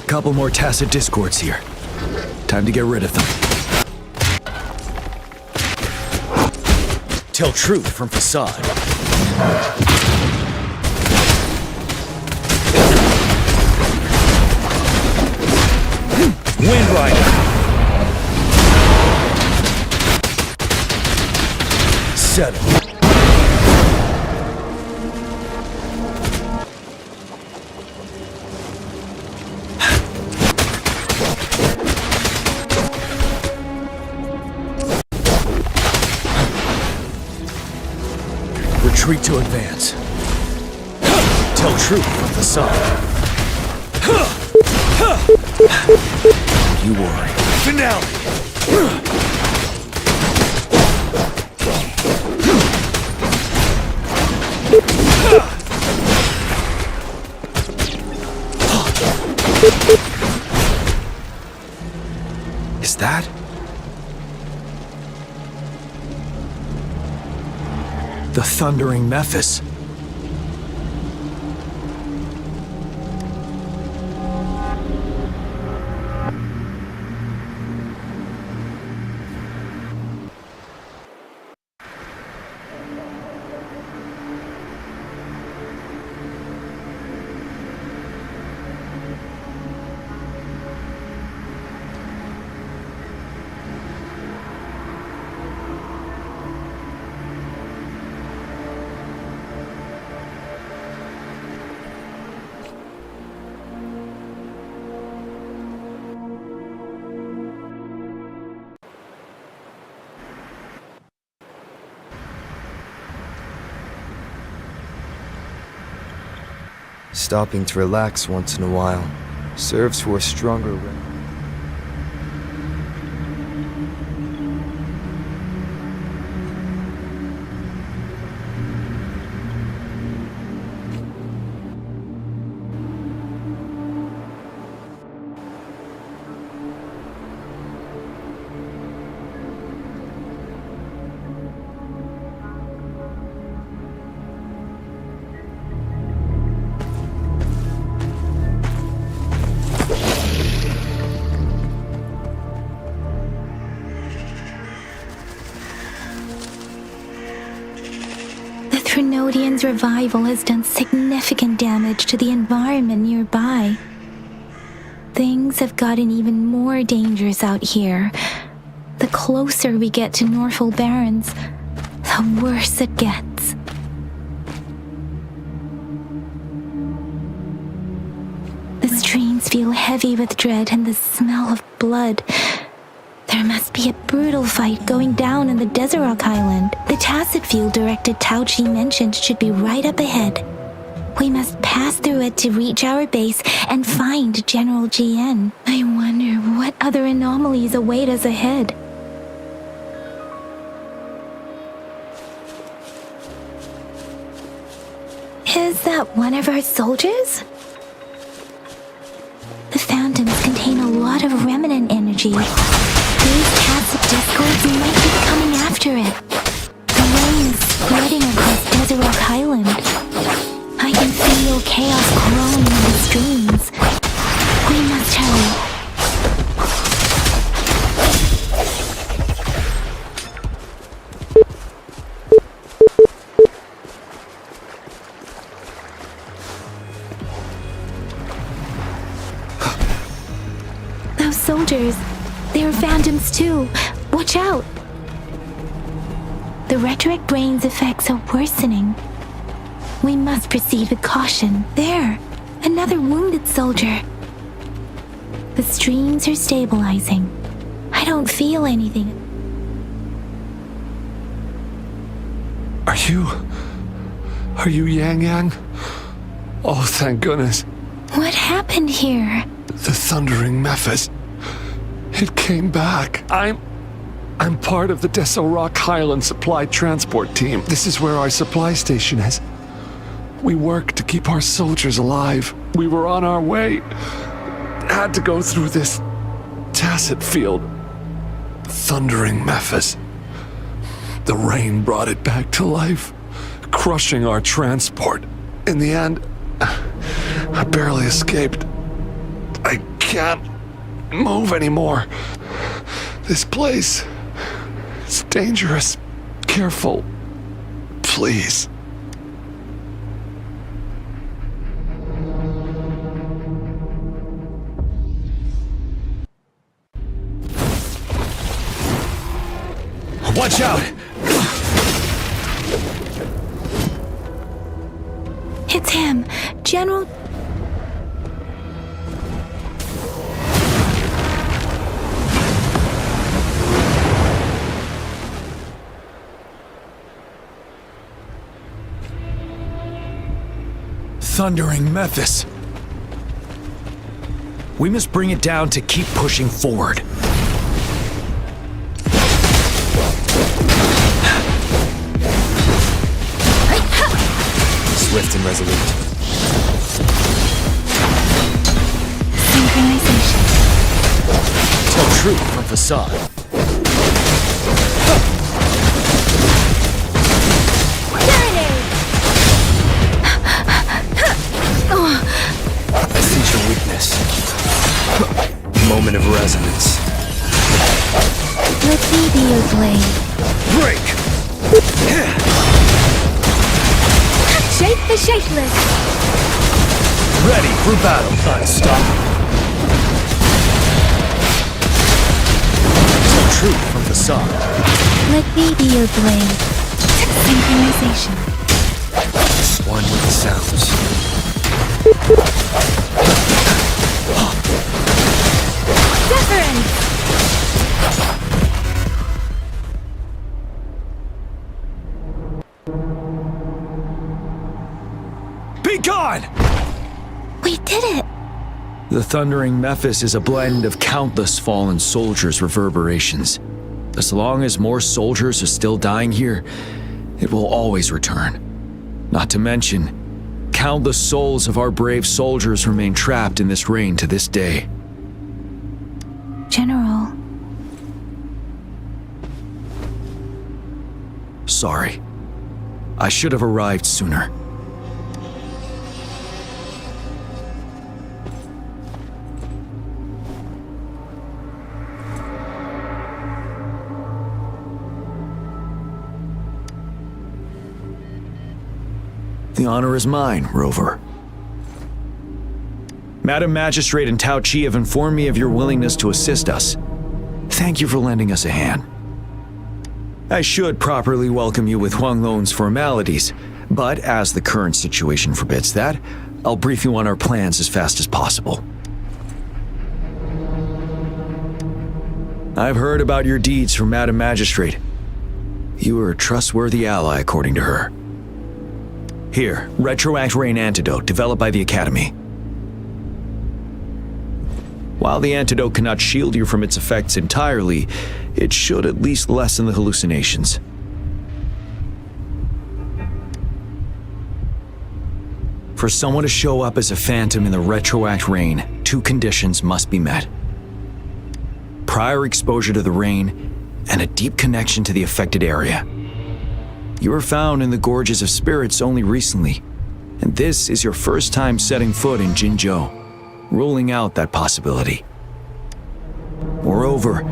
Couple more tacit discords here. Time to get rid of them. Tell truth from facade. Wind Rider. Settle. Retreat to advance. Tell truth from facade. You worry. Finale! Is that? The thundering Mephis. Stopping to relax once in a while serves for a stronger Trinodian's revival has done significant damage to the environment nearby. Things have gotten even more dangerous out here. The closer we get to Norfolk Barrens, the worse it gets. The streams feel heavy with dread and the smell of blood. There must be a brutal fight going down in the Desert Island. The tacit field directed Tauchi mentioned should be right up ahead. We must pass through it to reach our base and find General GN. I wonder what other anomalies await us ahead. Is that one of our soldiers? The phantoms contain a lot of remnant energy. These tacit discords might be coming after it. The rain is spreading across Desert Rock Highland. I can feel chaos growing in the streams. We must hurry. Those soldiers, they are phantoms too. Watch out! The rhetoric brain's effects are worsening. We must proceed with caution. There! Another wounded soldier. The streams are stabilizing. I don't feel anything. Are you Yang Yang? Oh, thank goodness. What happened here? The thundering Mephis. It came back. I'm part of the Deso Rock Highland supply transport team. This is where our supply station is. We work to keep our soldiers alive. We were on our way. Had to go through this tacit field. Thundering Mephis. The rain brought it back to life, crushing our transport. In the end, I barely escaped. I can't move anymore. This place, it's dangerous. Careful, please. Watch out! It's him, General. Thundering Memphis. We must bring it down to keep pushing forward. Swift and resolute. Synchronization. Tell truth from facade. I sense your weakness. Moment of resonance. Let me be your blade. Break! Shake the shapeless. Ready for battle. Unstoppable. Tell truth from facade. Let me be your blade. Synchronization. One with the sounds. Wuthering. Be gone! We did it. The Thundering Memphis is a blend of countless fallen soldiers' reverberations. As long as more soldiers are still dying here, it will always return. Not to mention, countless souls of our brave soldiers remain trapped in this rain to this day. General. Sorry. I should have arrived sooner. The honor is mine, Rover. Madam Magistrate and Tao Chi have informed me of your willingness to assist us. Thank you for lending us a hand. I should properly welcome you with Huang Lon's formalities, but as the current situation forbids that, I'll brief you on our plans as fast as possible. I've heard about your deeds from Madam Magistrate. You are a trustworthy ally, according to her. Here, Retroact Rain Antidote, developed by the Academy. While the antidote cannot shield you from its effects entirely, it should at least lessen the hallucinations. For someone to show up as a phantom in the Retroact Rain, 2 conditions must be met. Prior exposure to the rain, and a deep connection to the affected area. You were found in the Gorges of Spirits only recently, and this is your first time setting foot in Jinzhou, ruling out that possibility. Moreover,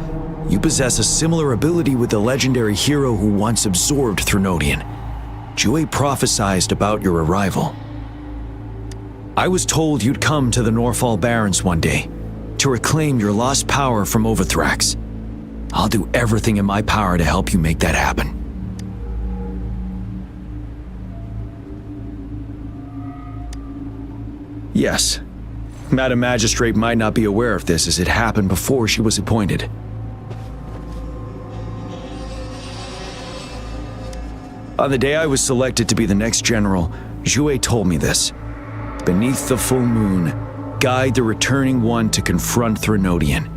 you possess a similar ability with the legendary hero who once absorbed Threnodian. Jue prophesied about your arrival. I was told you'd come to the Norfall Barrens one day, to reclaim your lost power from Overthrax. I'll do everything in my power to help you make that happen. Yes, Madam Magistrate might not be aware of this as it happened before she was appointed. On the day I was selected to be the next general, Jue told me this. Beneath the full moon, guide the returning one to confront Threnodian.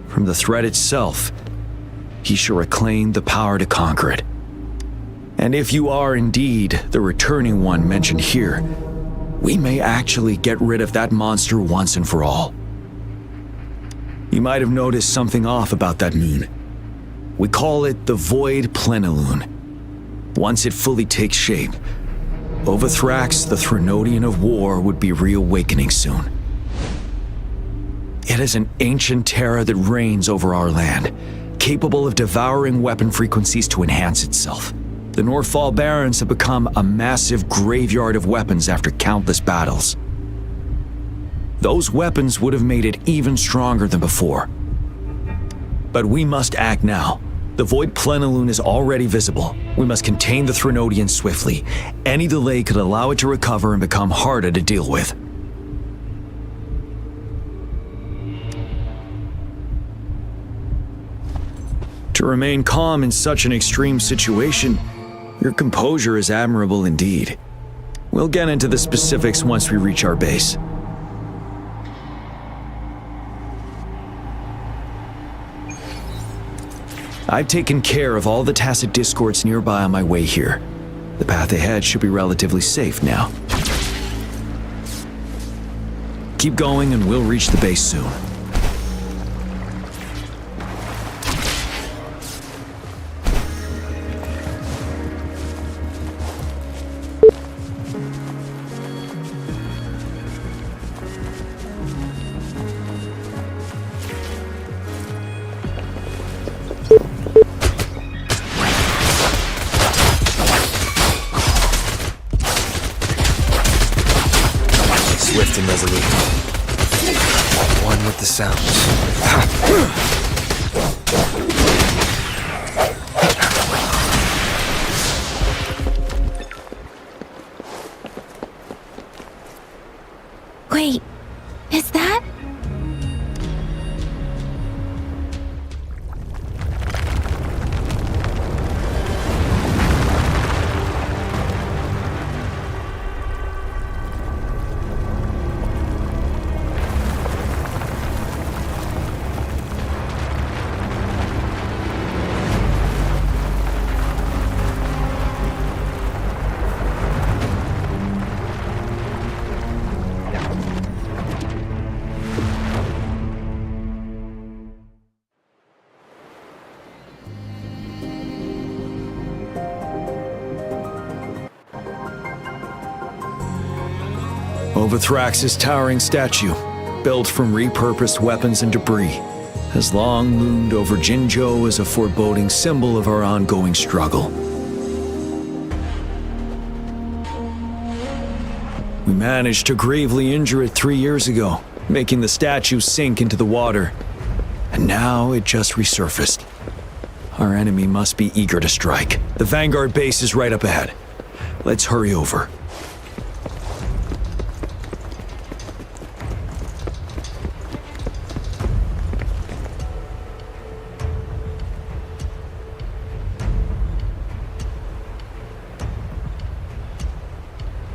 From the threat itself, he shall reclaim the power to conquer it. And if you are indeed the returning one mentioned here, we may actually get rid of that monster once and for all. You might have noticed something off about that moon. We call it the Void Plenilune. Once it fully takes shape, Overthrax, the Threnodian of War, would be reawakening soon. It is an ancient terror that reigns over our land, capable of devouring weapon frequencies to enhance itself. The Northfall Barrens have become a massive graveyard of weapons after countless battles. Those weapons would have made it even stronger than before. But we must act now. The Void Plenilune is already visible. We must contain the Threnodian swiftly. Any delay could allow it to recover and become harder to deal with. To remain calm in such an extreme situation, your composure is admirable indeed. We'll get into the specifics once we reach our base. I've taken care of all the tacit discords nearby on my way here. The path ahead should be relatively safe now. Keep going and we'll reach the base soon. Swift and resolute. One with the sounds. Wait, is that? Overthrax's towering statue, built from repurposed weapons and debris, has long loomed over Jinzhou as a foreboding symbol of our ongoing struggle. We managed to gravely injure it 3 years ago, making the statue sink into the water. And now it just resurfaced. Our enemy must be eager to strike. The Vanguard base is right up ahead. Let's hurry over.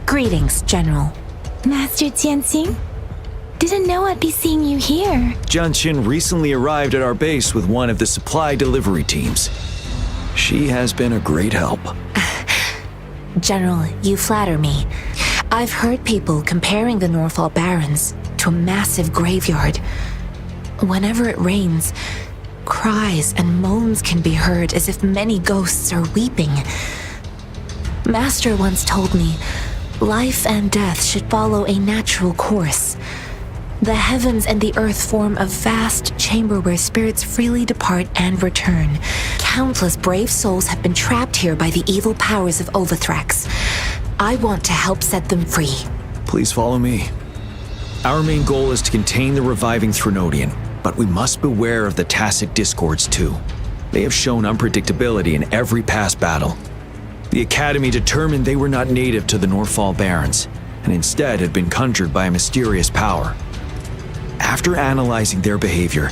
Greetings, General. Master Tianxing? Didn't know I'd be seeing you here. Jianqin recently arrived at our base with one of the supply delivery teams. She has been a great help. General, you flatter me. I've heard people comparing the Northfall Barrens to a massive graveyard. Whenever it rains, cries and moans can be heard as if many ghosts are weeping. Master once told me, life and death should follow a natural course. The heavens and the earth form a vast chamber where spirits freely depart and return. Countless brave souls have been trapped here by the evil powers of Overthrax. I want to help set them free. Please follow me. Our main goal is to contain the reviving Threnodian, but we must beware of the tacit discords too. They have shown unpredictability in every past battle. The Academy determined they were not native to the Northfall Barrens, and instead had been conjured by a mysterious power. After analyzing their behavior,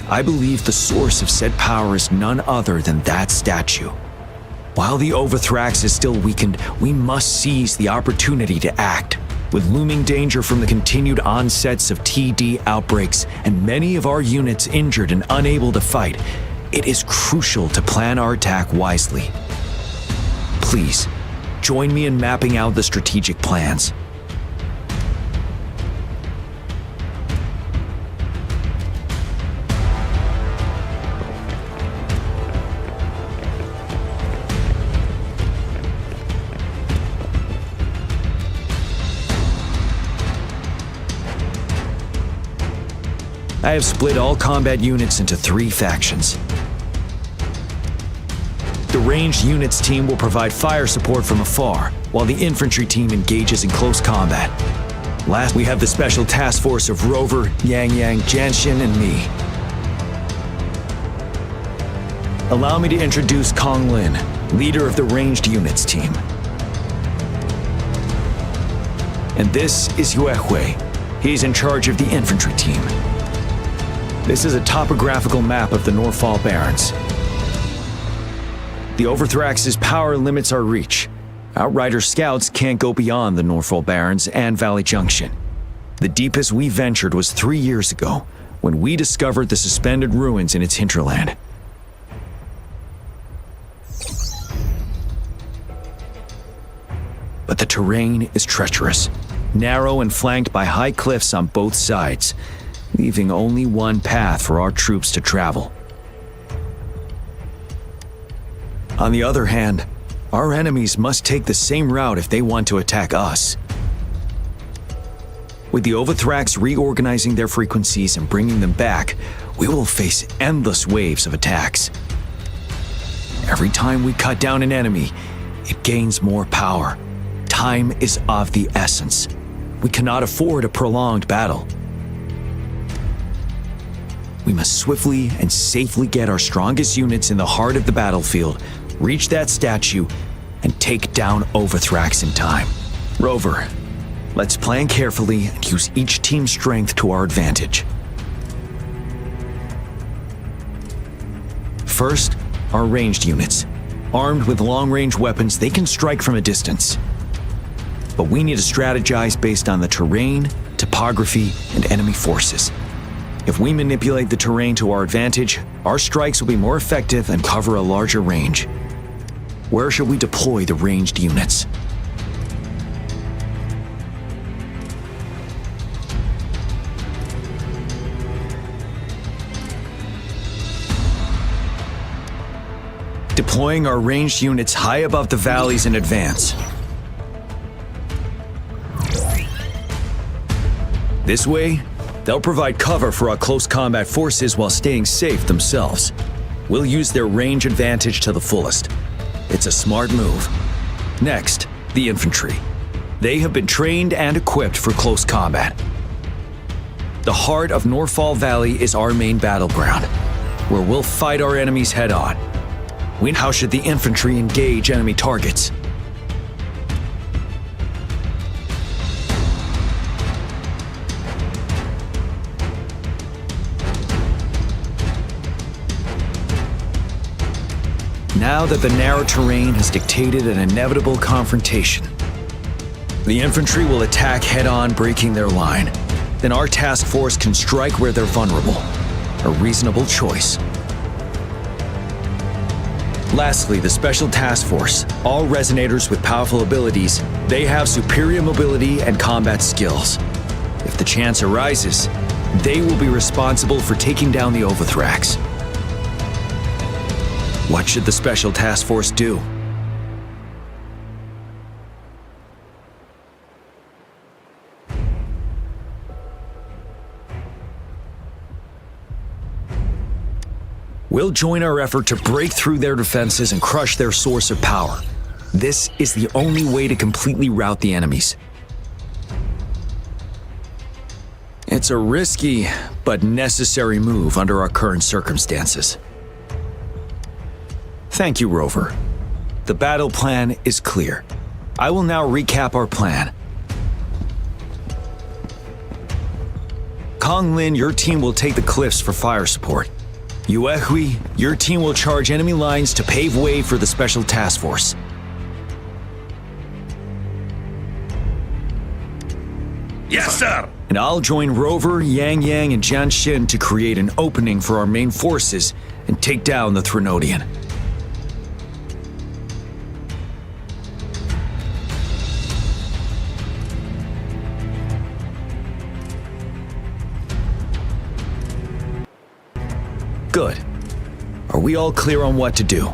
I believe the source of said power is none other than that statue. While the Overthrax is still weakened, we must seize the opportunity to act. With looming danger from the continued onsets of TD outbreaks and many of our units injured and unable to fight, it is crucial to plan our attack wisely. Please, join me in mapping out the strategic plans. I have split all combat units into 3 factions. The ranged units team will provide fire support from afar, while the infantry team engages in close combat. Last, we have the special task force of Rover, Yang Yang, Janshin, and me. Allow me to introduce Kong Lin, leader of the ranged units team. And this is Yue Hui. He's in charge of the infantry team. This is a topographical map of the Norfall Barrens. The Overthrax's power limits our reach. Outrider scouts can't go beyond the Norfall Barrens and Valley Junction. The deepest we ventured was 3 years ago, when we discovered the suspended ruins in its hinterland. But the terrain is treacherous, narrow and flanked by high cliffs on both sides, leaving only one path for our troops to travel. On the other hand, our enemies must take the same route if they want to attack us. With the Overthrax reorganizing their frequencies and bringing them back, we will face endless waves of attacks. Every time we cut down an enemy, it gains more power. Time is of the essence. We cannot afford a prolonged battle. We must swiftly and safely get our strongest units in the heart of the battlefield, reach that statue, and take down Overthrax in time. Rover, let's plan carefully and use each team's strength to our advantage. First, our ranged units. Armed with long-range weapons, they can strike from a distance. But we need to strategize based on the terrain, topography, and enemy forces. If we manipulate the terrain to our advantage, our strikes will be more effective and cover a larger range. Where should we deploy the ranged units? Deploying our ranged units high above the valleys in advance. This way, they'll provide cover for our close combat forces while staying safe themselves. We'll use their range advantage to the fullest. It's a smart move. Next, the infantry. They have been trained and equipped for close combat. The heart of Norfall Valley is our main battleground, where we'll fight our enemies head-on. How should the infantry engage enemy targets? Now that the narrow terrain has dictated an inevitable confrontation, the infantry will attack head-on, breaking their line. Then our task force can strike where they're vulnerable. A reasonable choice. Lastly, the Special Task Force. All resonators with powerful abilities, they have superior mobility and combat skills. If the chance arises, they will be responsible for taking down the Overthrax. What should the Special Task Force do? We'll join our effort to break through their defenses and crush their source of power. This is the only way to completely rout the enemies. It's a risky but necessary move under our current circumstances. Thank you, Rover. The battle plan is clear. I will now recap our plan. Kong Lin, your team will take the cliffs for fire support. Yue Hui, your team will charge enemy lines to pave way for the Special Task Force. Yes, sir! And I'll join Rover, Yang Yang, and Janshin to create an opening for our main forces and take down the Threnodian. Good. Are we all clear on what to do?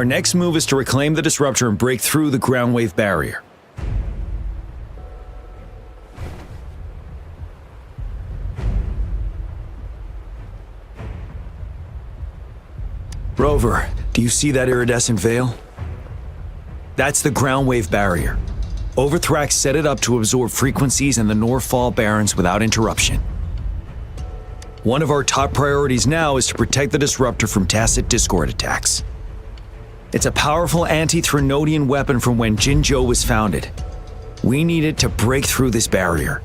Our next move is to reclaim the disruptor and break through the ground wave barrier. Rover, do you see that iridescent veil? That's the ground wave barrier. Overthrax set it up to absorb frequencies in the Norfall Barrens without interruption. One of our top priorities now is to protect the disruptor from tacit discord attacks. It's a powerful anti-Threnodian weapon from when Jinzhou was founded. We need it to break through this barrier.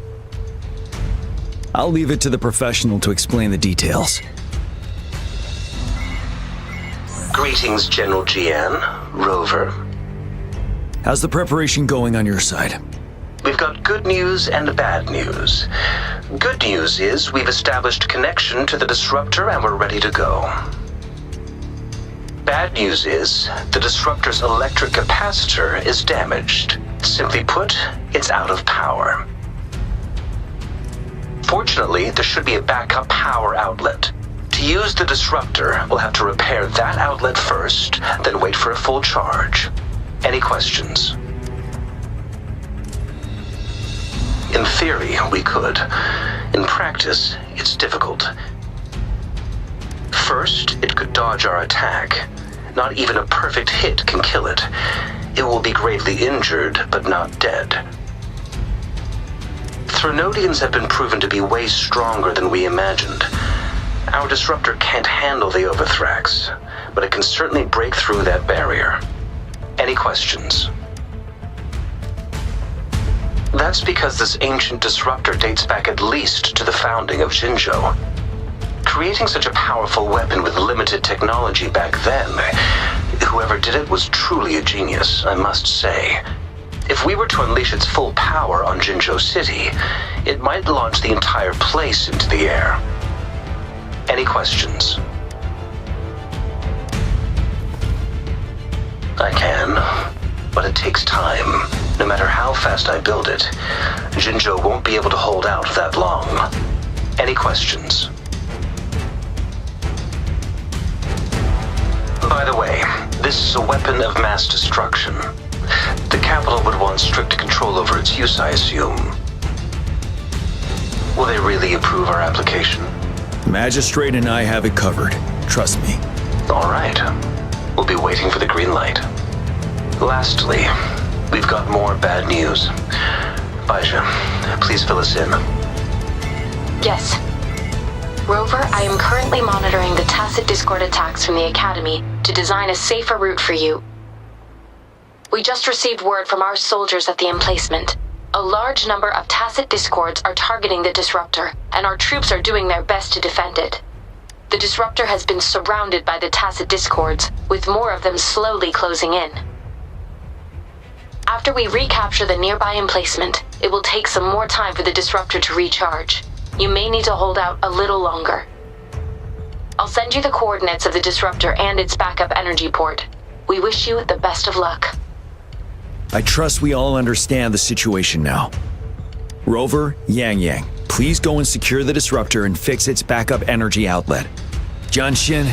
I'll leave it to the professional to explain the details. Greetings, General Jian, Rover. How's the preparation going on your side? We've got good news and bad news. Good news is we've established connection to the disruptor and we're ready to go. Bad news is the disruptor's electric capacitor is damaged. Simply put, it's out of power. Fortunately, there should be a backup power outlet. To use the disruptor, we'll have to repair that outlet first, then wait for a full charge. Any questions? In theory, we could. In practice, it's difficult. First, it could dodge our attack. Not even a perfect hit can kill it. It will be gravely injured, but not dead. Threnodians have been proven to be way stronger than we imagined. Our disruptor can't handle the Overthrax, but it can certainly break through that barrier. Any questions? That's because this ancient disruptor dates back at least to the founding of Jinzhou. Creating such a powerful weapon with limited technology back then, whoever did it was truly a genius, I must say. If we were to unleash its full power on Jinzhou City, it might launch the entire place into the air. Any questions? I can, but it takes time. No matter how fast I build it, Jinzhou won't be able to hold out that long. Any questions? By the way, this is a weapon of mass destruction. The capital would want strict control over its use, I assume. Will they really approve our application? Magistrate and I have it covered. Trust me. All right. We'll be waiting for the green light. Lastly, we've got more bad news. Baija, please fill us in. Yes. Rover, I am currently monitoring the tacit discord attacks from the Academy to design a safer route for you. We just received word from our soldiers at the emplacement. A large number of tacit discords are targeting the disruptor, and our troops are doing their best to defend it. The disruptor has been surrounded by the tacit discords, with more of them slowly closing in. After we recapture the nearby emplacement, it will take some more time for the disruptor to recharge. You may need to hold out a little longer. I'll send you the coordinates of the disruptor and its backup energy port. We wish you the best of luck. I trust we all understand the situation now. Rover, Yang, please go and secure the disruptor and fix its backup energy outlet. Jianxin,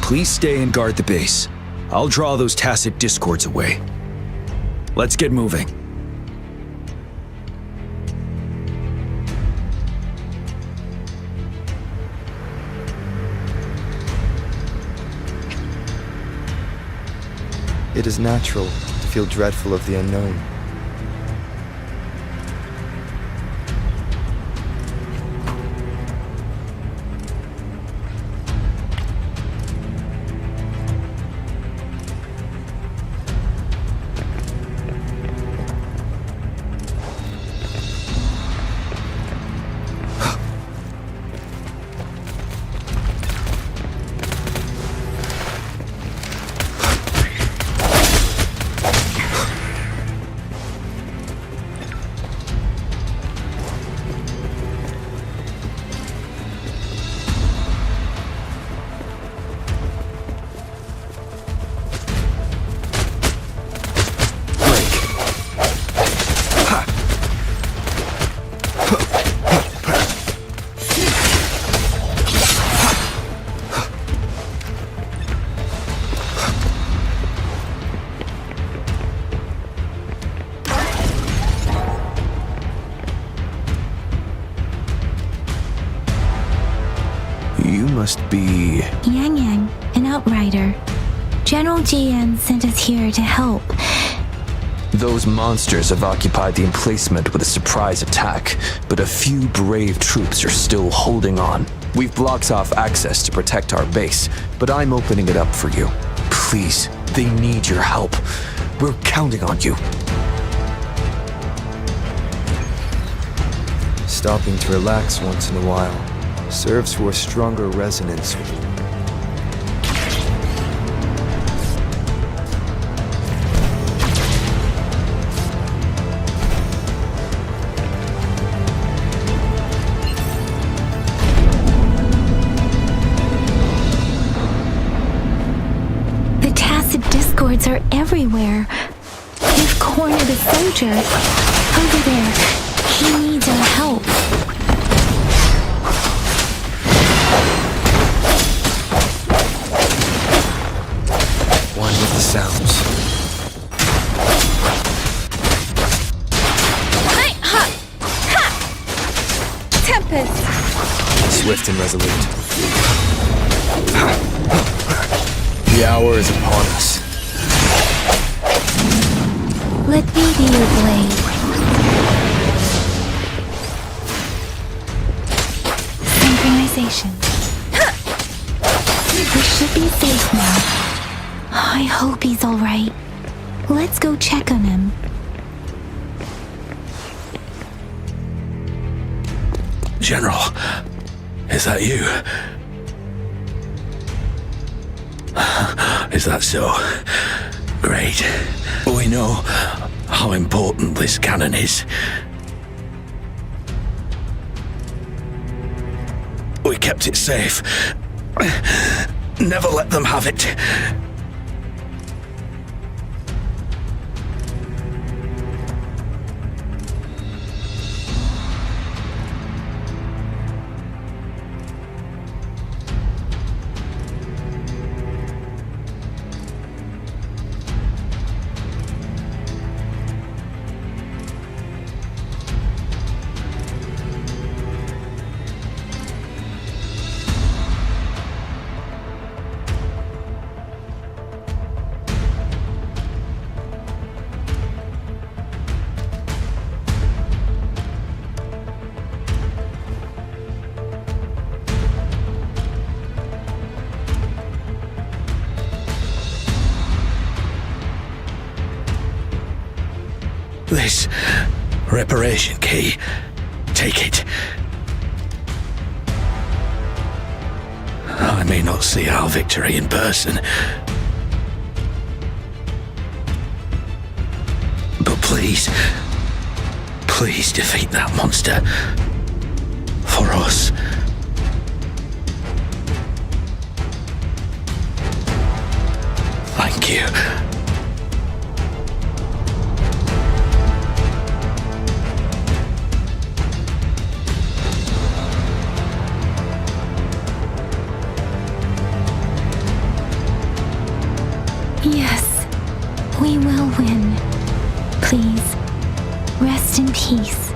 please stay and guard the base. I'll draw those tacit discords away. Let's get moving. It is natural to feel dreadful of the unknown. must be... Yang Yang, an outrider. General GN sent us here to help. Those monsters have occupied the emplacement with a surprise attack, but a few brave troops are still holding on. We've blocked off access to protect our base, but I'm opening it up for you. Please, they need your help. We're counting on you. Stopping to relax once in a while serves for a stronger resonance with you. The tacit discords are everywhere. They've cornered a soldier. Over there. He needs our help. One with the sounds. Tempest! Swift and resolute. The hour is upon us. Let me be your blade. Synchronization. We should be safe now. I hope he's alright. Let's go check on him. General, is that you? Is that so? Great. We know how important this cannon is. We kept it safe. Never let them have it. This reparation key. Take it. I may not see our victory in person, but please defeat that monster. For us. Thank you. Yes, we will win. Please, rest in peace.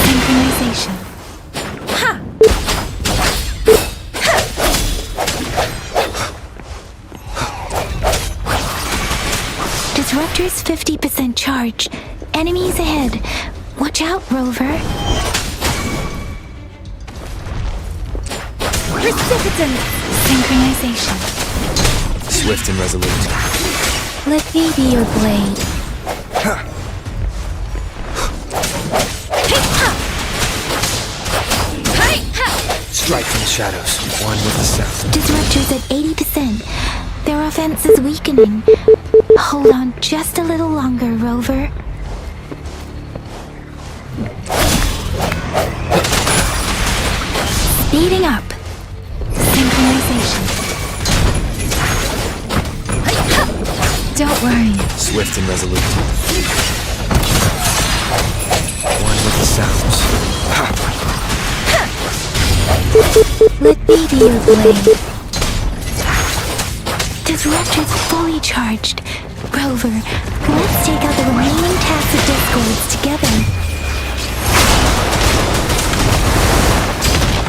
Synchronization. Disruptor's 50% charge. Enemies ahead. Watch out, Rover. Precipitant! Synchronization. Swift and resolute. Let me be your blade. Strike from the shadows. One with the sound. Disruptor's at 80%. Their offense is weakening. Hold on just a little longer, Rover. Speeding up. Synchronization. Don't worry. Swift and resolute. One with the sounds. Let me be your blade. Disruptor's fully charged. Rover, let's take out the remaining tacit discords together.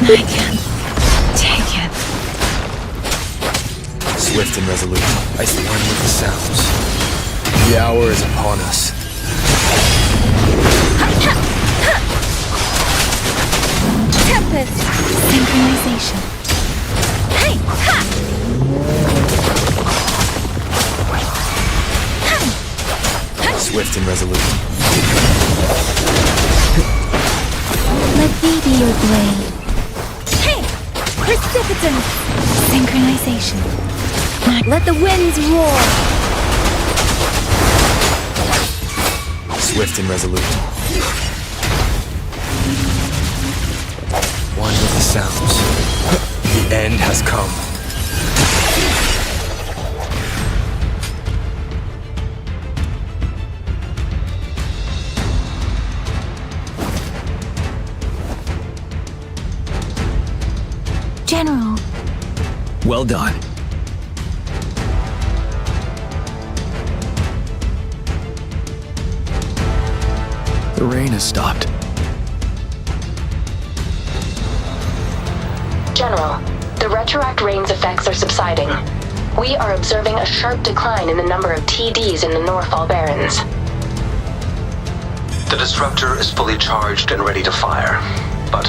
I can take it. Swift and resolute, I see one with the sounds. The hour is upon us. Tempest! Synchronization. Hey! Ha! Swift and resolute. Let me be your blade. Hey! Precipitance! Synchronization. Let the winds roar! Swift and resolute. One with the sounds. The end has come. General. Well done. The rain has stopped. General, the retroact rain's effects are subsiding. We are observing a sharp decline in the number of TDs in the Northall Barrens. The disruptor is fully charged and ready to fire, but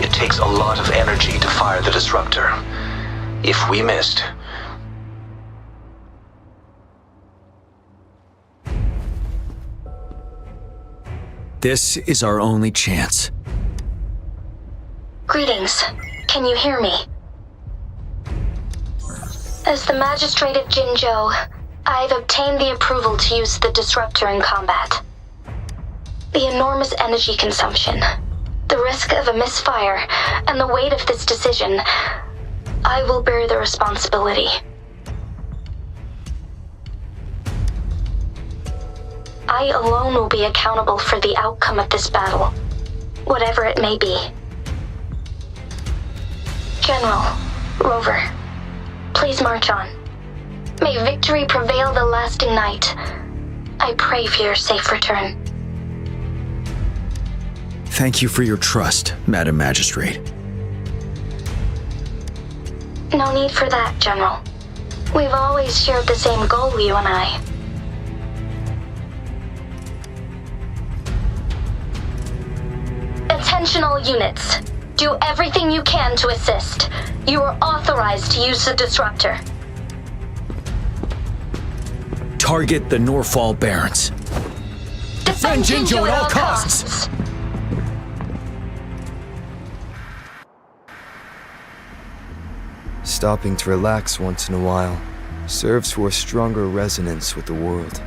it takes a lot of energy to fire the disruptor. If we missed, this is our only chance. Greetings. Can you hear me? As the Magistrate of Jinzhou, I've obtained the approval to use the disruptor in combat. The enormous energy consumption, the risk of a misfire, and the weight of this decision, I will bear the responsibility. I alone will be accountable for the outcome of this battle, whatever it may be. General, Rover, please march on. May victory prevail the lasting night. I pray for your safe return. Thank you for your trust, Madam Magistrate. No need for that, General. We've always shared the same goal, you and I. Attention all units. Do everything you can to assist. You are authorized to use the disruptor. Target the Northall Barrens. Defend Jinzhou at all costs. Stopping to relax once in a while serves for a stronger resonance with the world.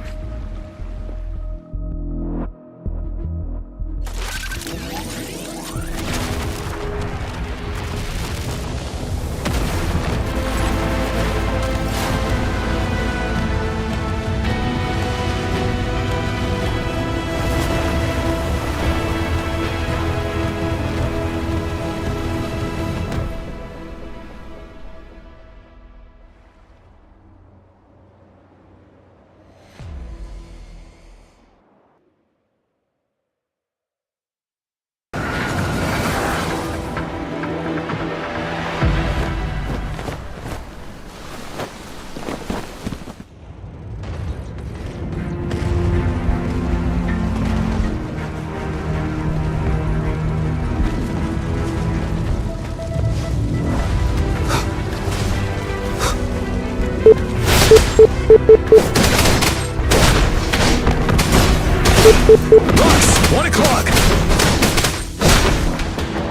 Boss, 1 o'clock!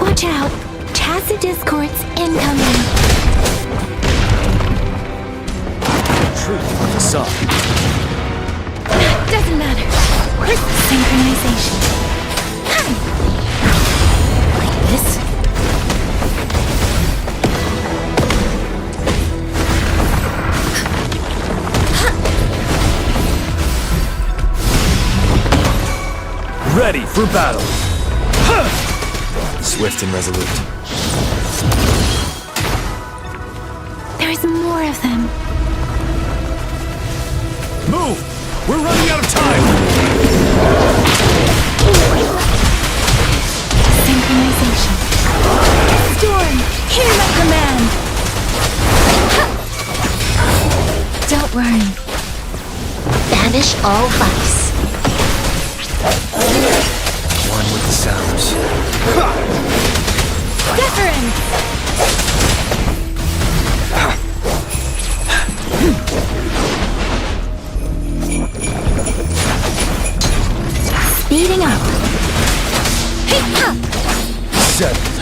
Watch out! Tacit discords incoming. Truth on the sun. Doesn't matter. Synchronization. Like this. Ready for battle. Swift and resolute. There's more of them. Move! We're running out of time! Synchronization. Storm, hear my command! Don't worry. Banish all vice. One with the sounds. Wuthering! Speeding up. Hey, Settled.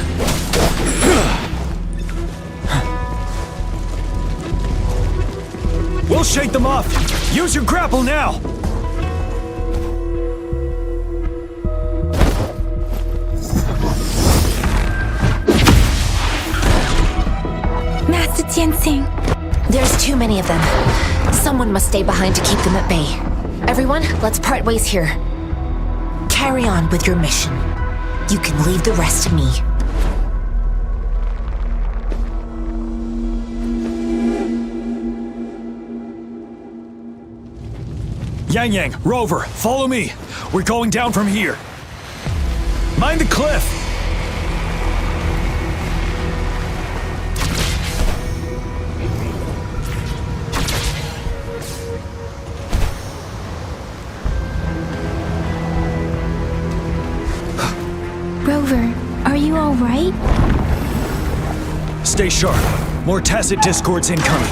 We'll shake them off. Use your grapple now. Master Tianxing. There's too many of them. Someone must stay behind to keep them at bay. Everyone, let's part ways here. Carry on with your mission. You can leave the rest to me. Yang, Rover, follow me. We're going down from here. Mind the cliff. Rover, are you all right? Stay sharp. More tacit discords incoming.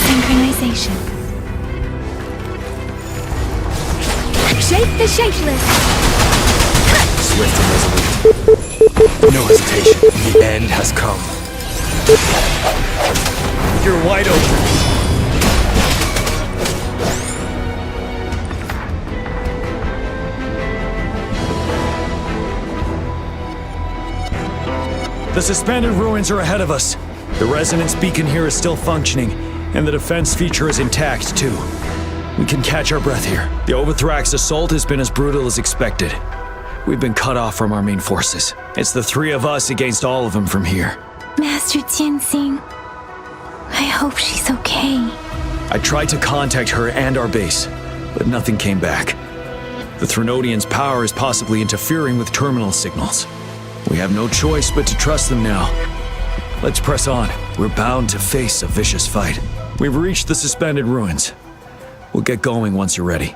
Synchronization. Shake the shapeless. Swift and resolute. No hesitation. The end has come. You're wide open. The suspended ruins are ahead of us. The resonance beacon here is still functioning, and the defense feature is intact, too. We can catch our breath here. The Overthrax assault has been as brutal as expected. We've been cut off from our main forces. It's the three of us against all of them from here. Master Tianxing. I hope she's okay. I tried to contact her and our base, but nothing came back. The Threnodians' power is possibly interfering with terminal signals. We have no choice but to trust them now. Let's press on. We're bound to face a vicious fight. We've reached the suspended ruins. We'll get going once you're ready.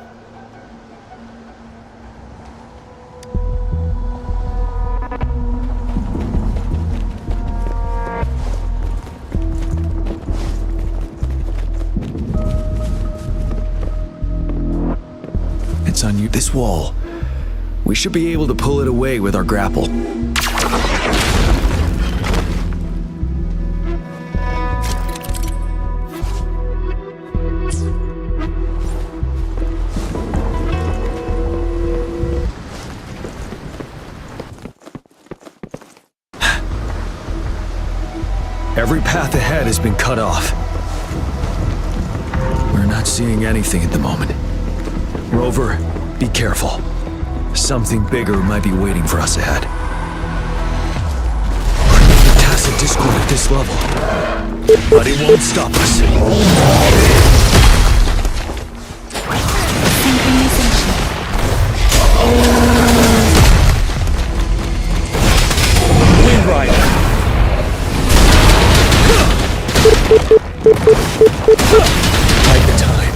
It's on you. This wall. We should be able to pull it away with our grapple. Every path ahead has been cut off. We're not seeing anything at the moment. Rover, be careful. Something bigger might be waiting for us ahead. The tacit discord at this level. But it won't stop us. Synchronization. Wind Rider. Take the time.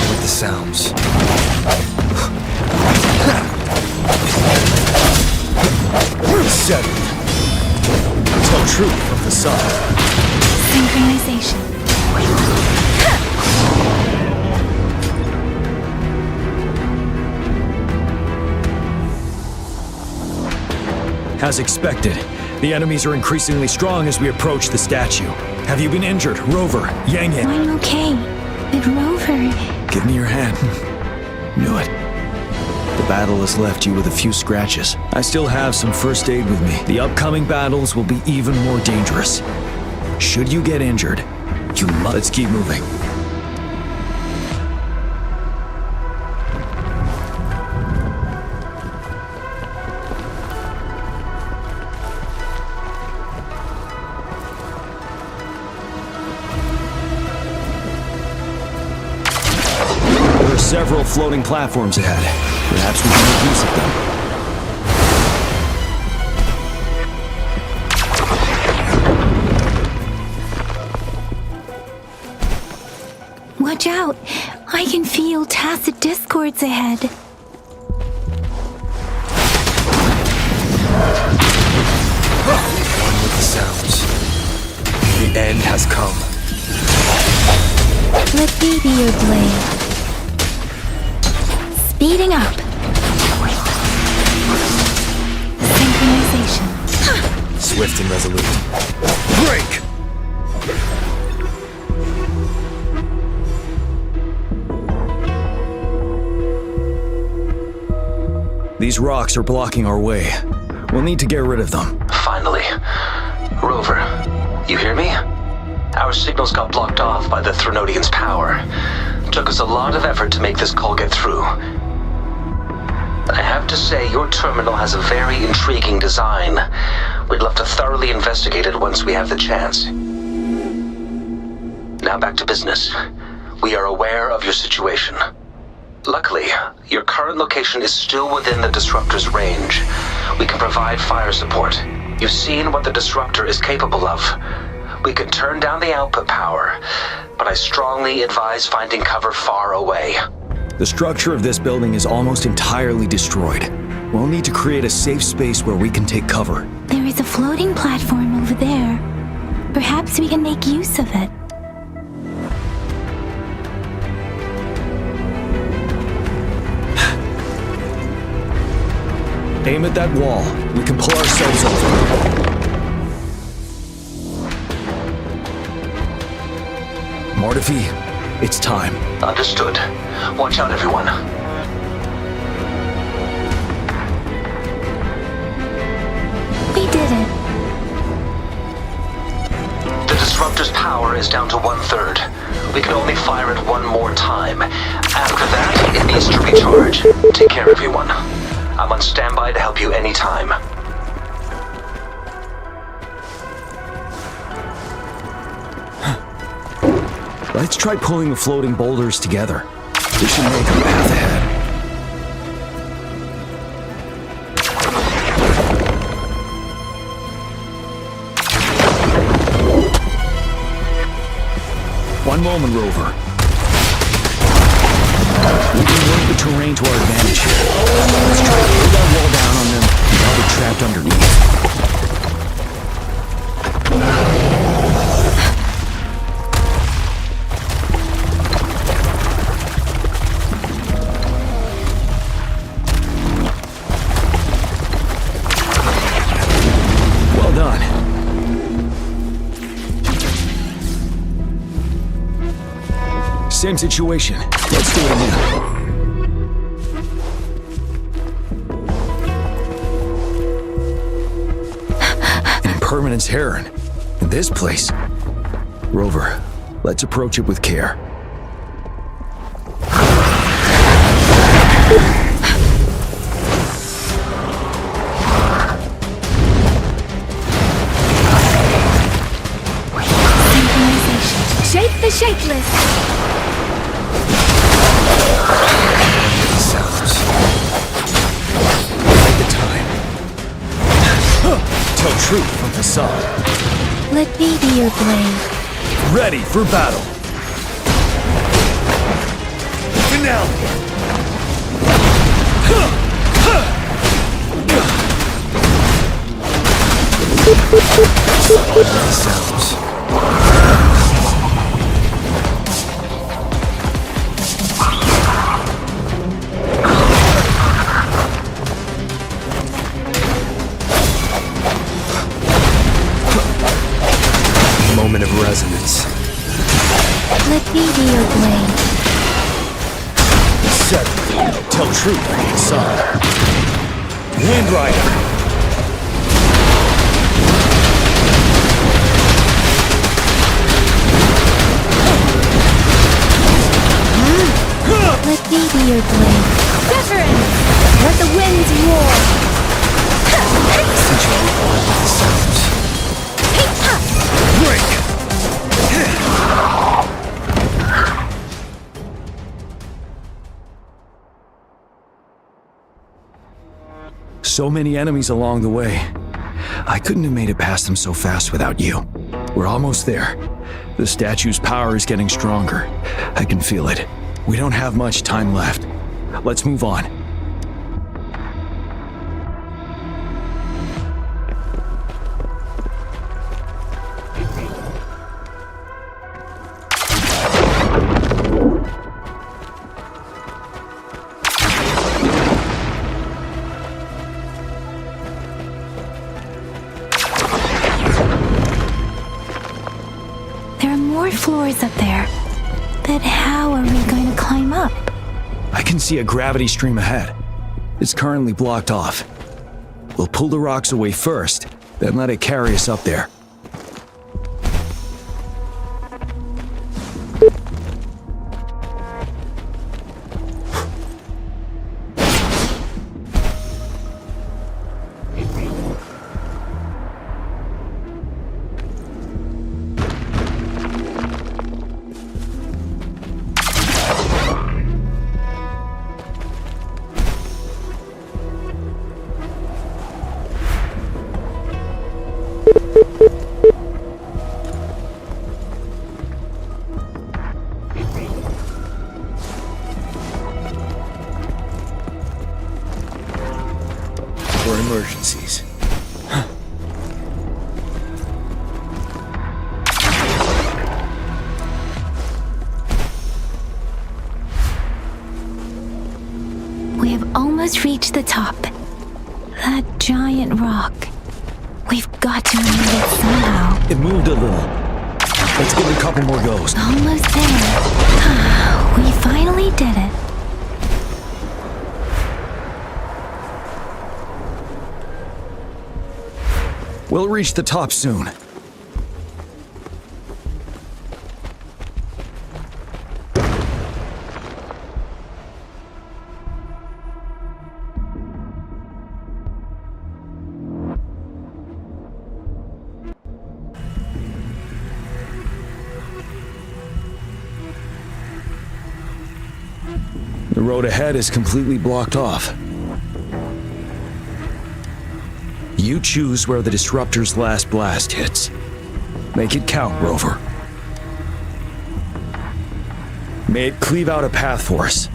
With the sounds. Settled. Tell truth from the sun. Synchronization. As expected, the enemies are increasingly strong as we approach the statue. Have you been injured, Rover, Yang? I'm okay. But Rover... Give me your hand. Knew it. The battle has left you with a few scratches. I still have some first aid with me. The upcoming battles will be even more dangerous. Should you get injured, You must. Let's keep moving. There are several floating platforms ahead. Perhaps we can make use of them. Watch out! I can feel tacit discords ahead. One with the sounds. The end has come. Let me be your blade. Speeding up. Synchronization. Swift and resolute. Break! These rocks are blocking our way. We'll need to get rid of them. Finally. Rover, you hear me? Our signals got blocked off by the Threnodian's power. Took us a lot of effort to make this call get through. I have to say, your terminal has a very intriguing design. We'd love to thoroughly investigate it once we have the chance. Now back to business. We are aware of your situation. Luckily, your current location is still within the Disruptor's range. We can provide fire support. You've seen what the Disruptor is capable of. We can turn down the output power, but I strongly advise finding cover far away. The structure of this building is almost entirely destroyed. We'll need to create a safe space where we can take cover. There is a floating platform over there. Perhaps we can make use of it. Aim at that wall. We can pull ourselves over. Mortifi, it's time. Understood. Watch out, everyone. We did it. The Disruptor's power is down to 1/3. We can only fire it one more time. After that, it needs to recharge. Take care, everyone. I'm on standby to help you anytime. Let's try pulling the floating boulders together. This should make a path ahead. One moment, Rover. We can work the terrain to our advantage here. Let's try to pull that wall down on them while we're trapped underneath. Well done. Same situation. Let's do it again. An impermanence heron. In this place. Rover, let's approach it with care. Synchronization. Shape the shapeless. Sounds. Take the time. Tell truth from facade. Let me be your blade. Ready for battle. Finale. Sounds. Moment of resonance. Let me be your blade. Set. Tell truth. Son. Wind Rider. So many enemies along the way. I couldn't have made it past them so fast without you. We're almost there. The statue's power is getting stronger. I can feel it. We don't have much time left. Let's move on. Floors up there. But how are we going to climb up? I can see a gravity stream ahead. It's currently blocked off. We'll pull the rocks away first, then let it carry us up there. For emergencies. We have almost reached the top. That giant rock. We've got to remove it somehow. It moved a little. Let's give it a couple more goes. Almost there. We finally did it. We'll reach the top soon. The road ahead is completely blocked off. You choose where the disruptor's last blast hits. Make it count, Rover. May it cleave out a path for us.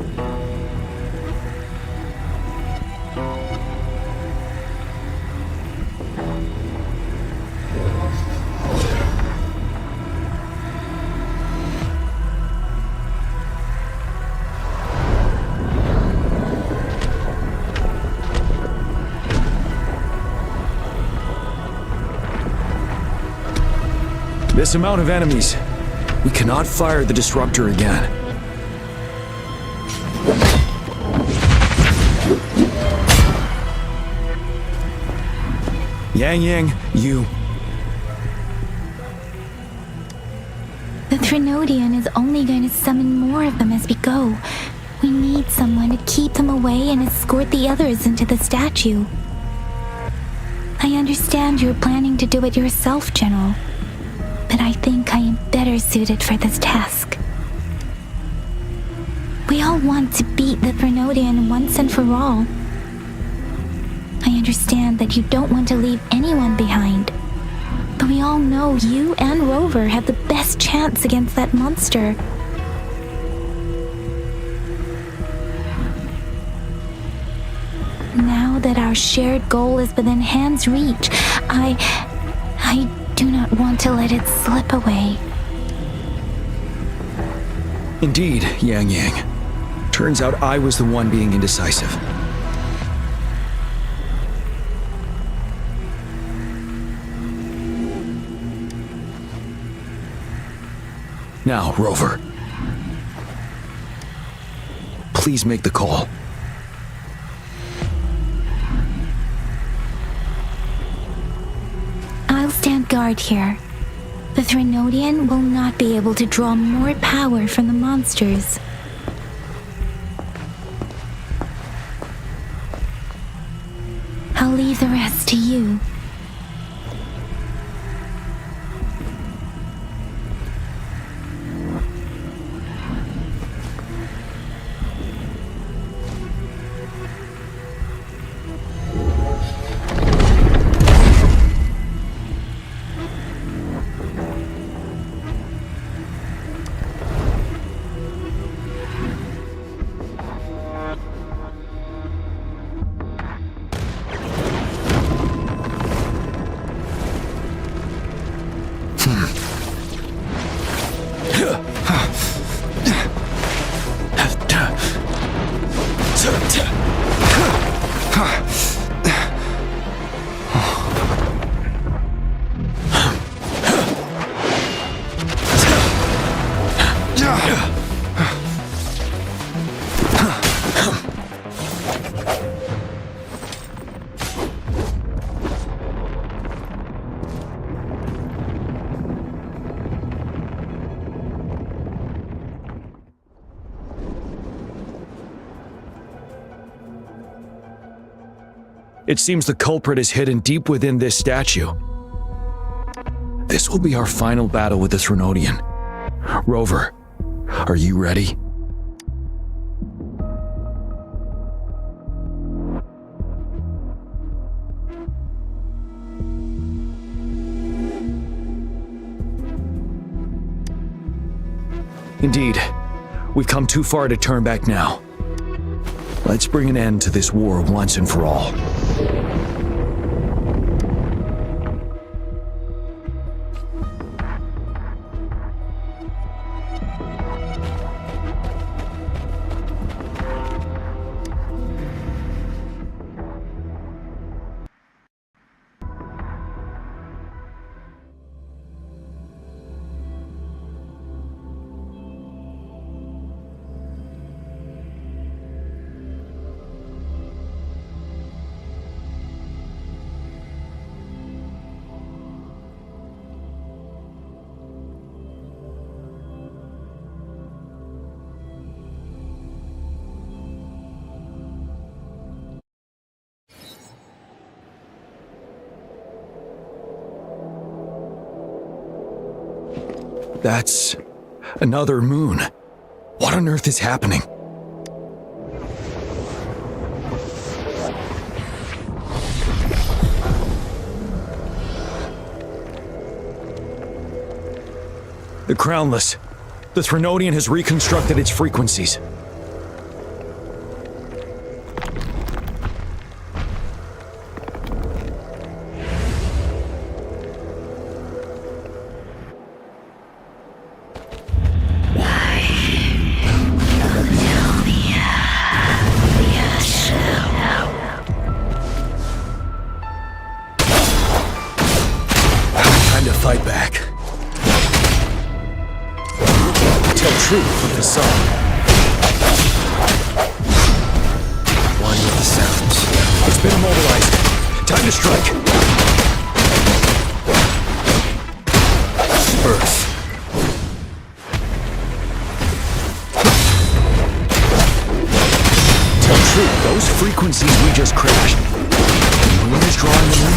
This amount of enemies. We cannot fire the disruptor again. Yang, you... The Threnodian is only going to summon more of them as we go. We need someone to keep them away and escort the others into the statue. I understand you're planning to do it yourself, General. But I think I am better suited for this task. We all want to beat the Threnodian once and for all. I understand that you don't want to leave anyone behind. But we all know you and Rover have the best chance against that monster. Now that our shared goal is within hand's reach, I do not want to let it slip away. Indeed, Yang. Turns out I was the one being indecisive. Now, Rover. Please make the call. I'll stand guard here. The Threnodian will not be able to draw more power from the monsters. I'll leave the rest to you. It seems the culprit is hidden deep within this statue. This will be our final battle with the Threnodian. Rover, are you ready? Indeed, we've come too far to turn back now. Let's bring an end to this war once and for all. That's another moon. What on earth is happening? The Crownless. The Threnodian has reconstructed its frequencies. Fight back. Tell truth with the sun. One with the sounds. It's been immobilized. Time to strike. Earth. Tell truth, those frequencies we just crashed. The moon is drawing them in.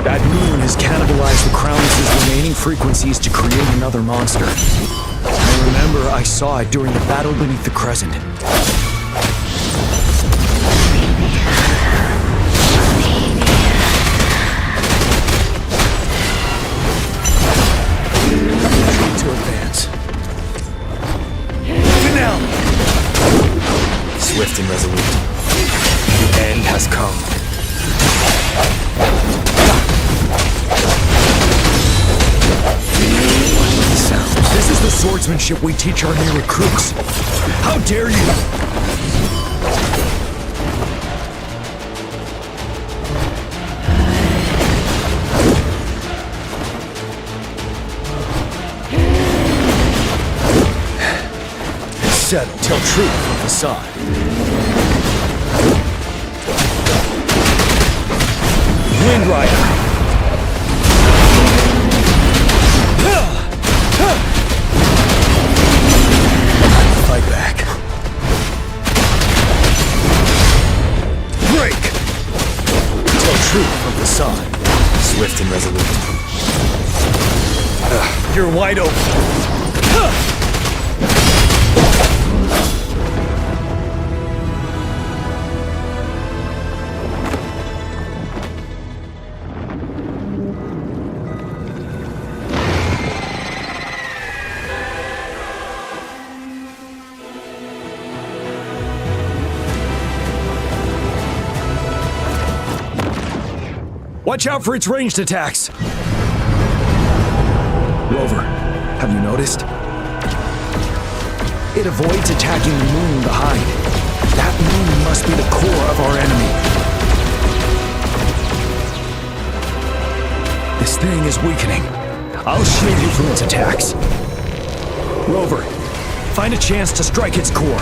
That moon has cannibalized the Crownless's remaining frequencies to create another monster. I remember I saw it during the battle beneath the Crescent. Retreat to advance. Finale! Swift and resolute. The end has come. This is the swordsmanship we teach our new recruits. How dare you! Settle, tell truth with the side. Wind Rider. Fight back. Break! Tell truth from the side. Swift and resolute. You're wide open. Watch out for its ranged attacks! Rover, have you noticed? It avoids attacking the moon behind. That moon must be the core of our enemy. This thing is weakening. I'll shield you from its attacks. Rover, find a chance to strike its core.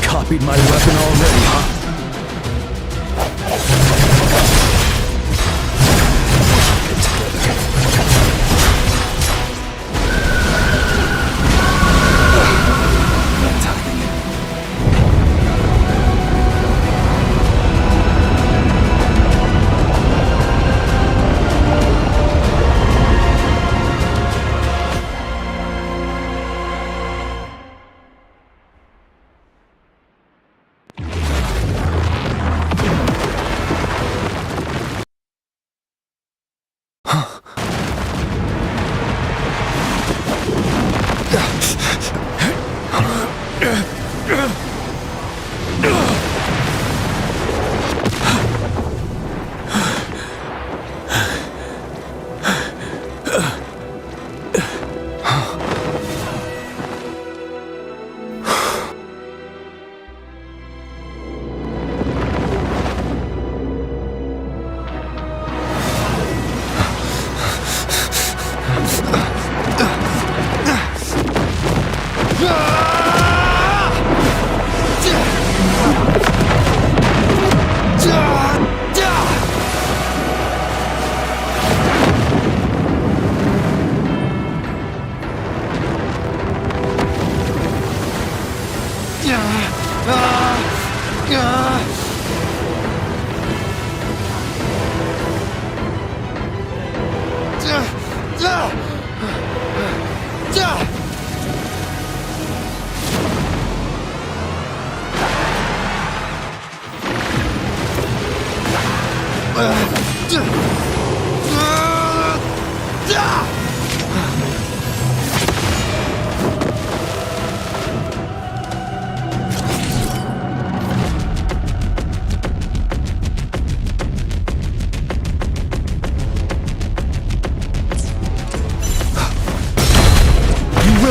Copied my weapon already, huh?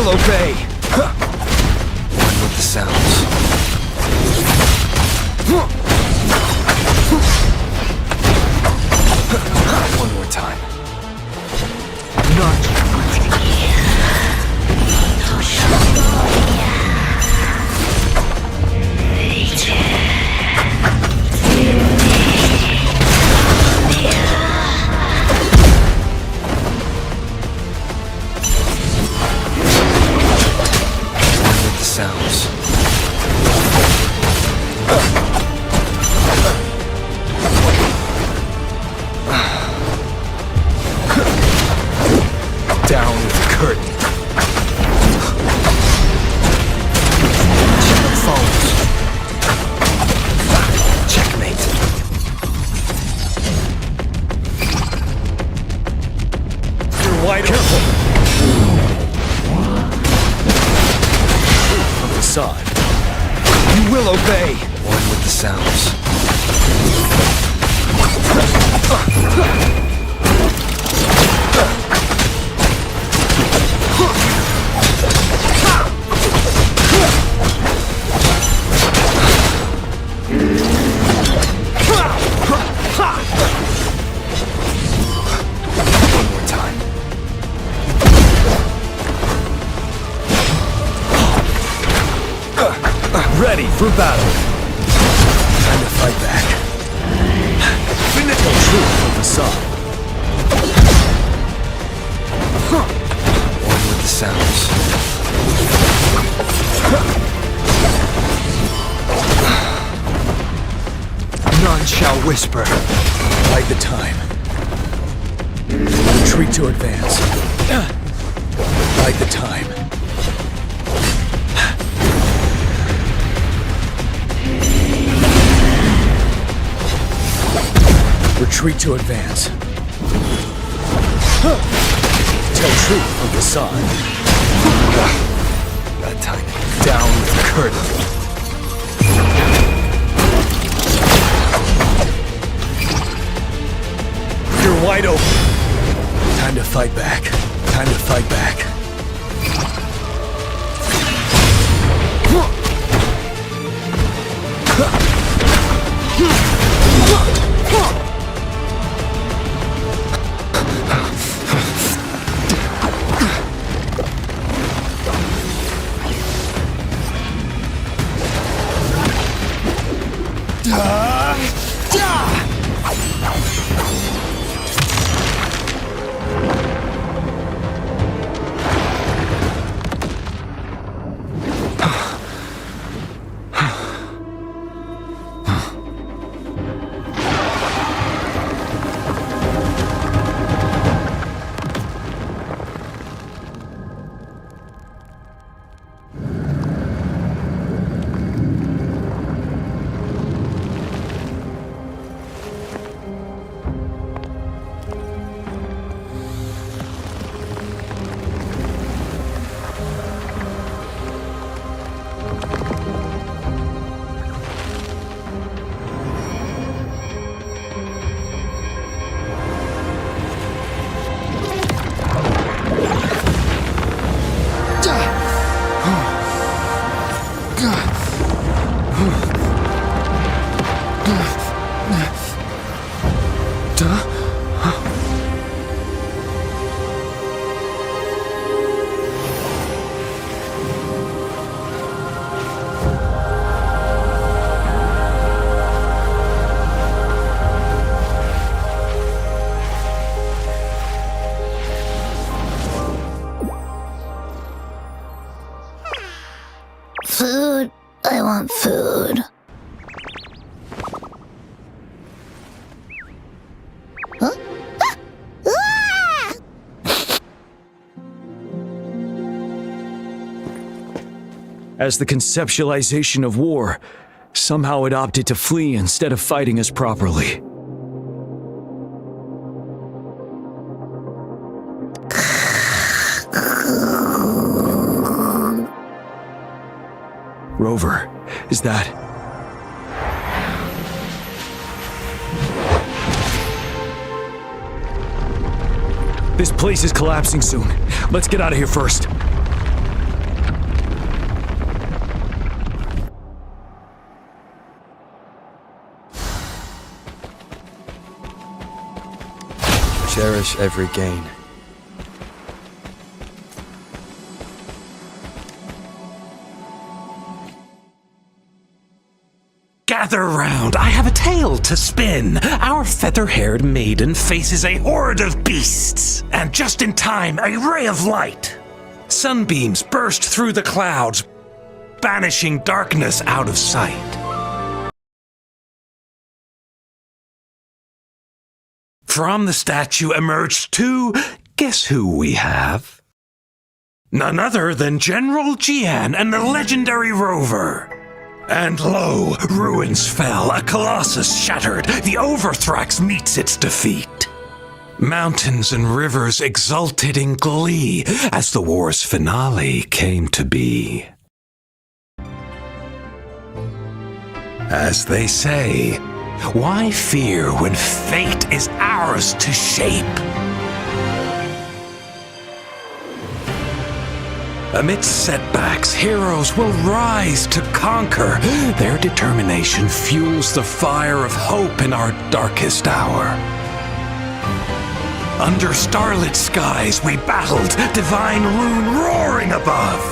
Obey! One with the sounds. One more time. Sounds. Down with the curtain. Check the phones. Checkmate. You're wide careful. Side. You will obey. One with the sounds. One more time. Ready for battle. Time to fight back. Finito truth of the sun. One with the sounds. None shall whisper. Bide the time. Retreat to advance. Bide the time. Retreat to advance. troop from the side. That time, down with the curtain. You're wide open. Time to fight back. Time to fight back. Food. I want food. Huh? Ah! As the conceptualization of war, somehow it opted to flee instead of fighting us properly. Rover, is that... This place is collapsing soon. Let's get out of here first. Cherish every gain. Gather round, I have a tale to spin. Our feather-haired maiden faces a horde of beasts. And just in time, a ray of light. Sunbeams burst through the clouds, banishing darkness out of sight. From the statue emerged two... Guess who we have? None other than General Jian and the legendary Rover. And lo, ruins fell, a colossus shattered, the Overthrax meets its defeat. Mountains and rivers exulted in glee as the war's finale came to be. As they say, why fear when fate is ours to shape? Amidst setbacks, heroes will rise to conquer. Their determination fuels the fire of hope in our darkest hour. Under starlit skies we battled, divine rune roaring above.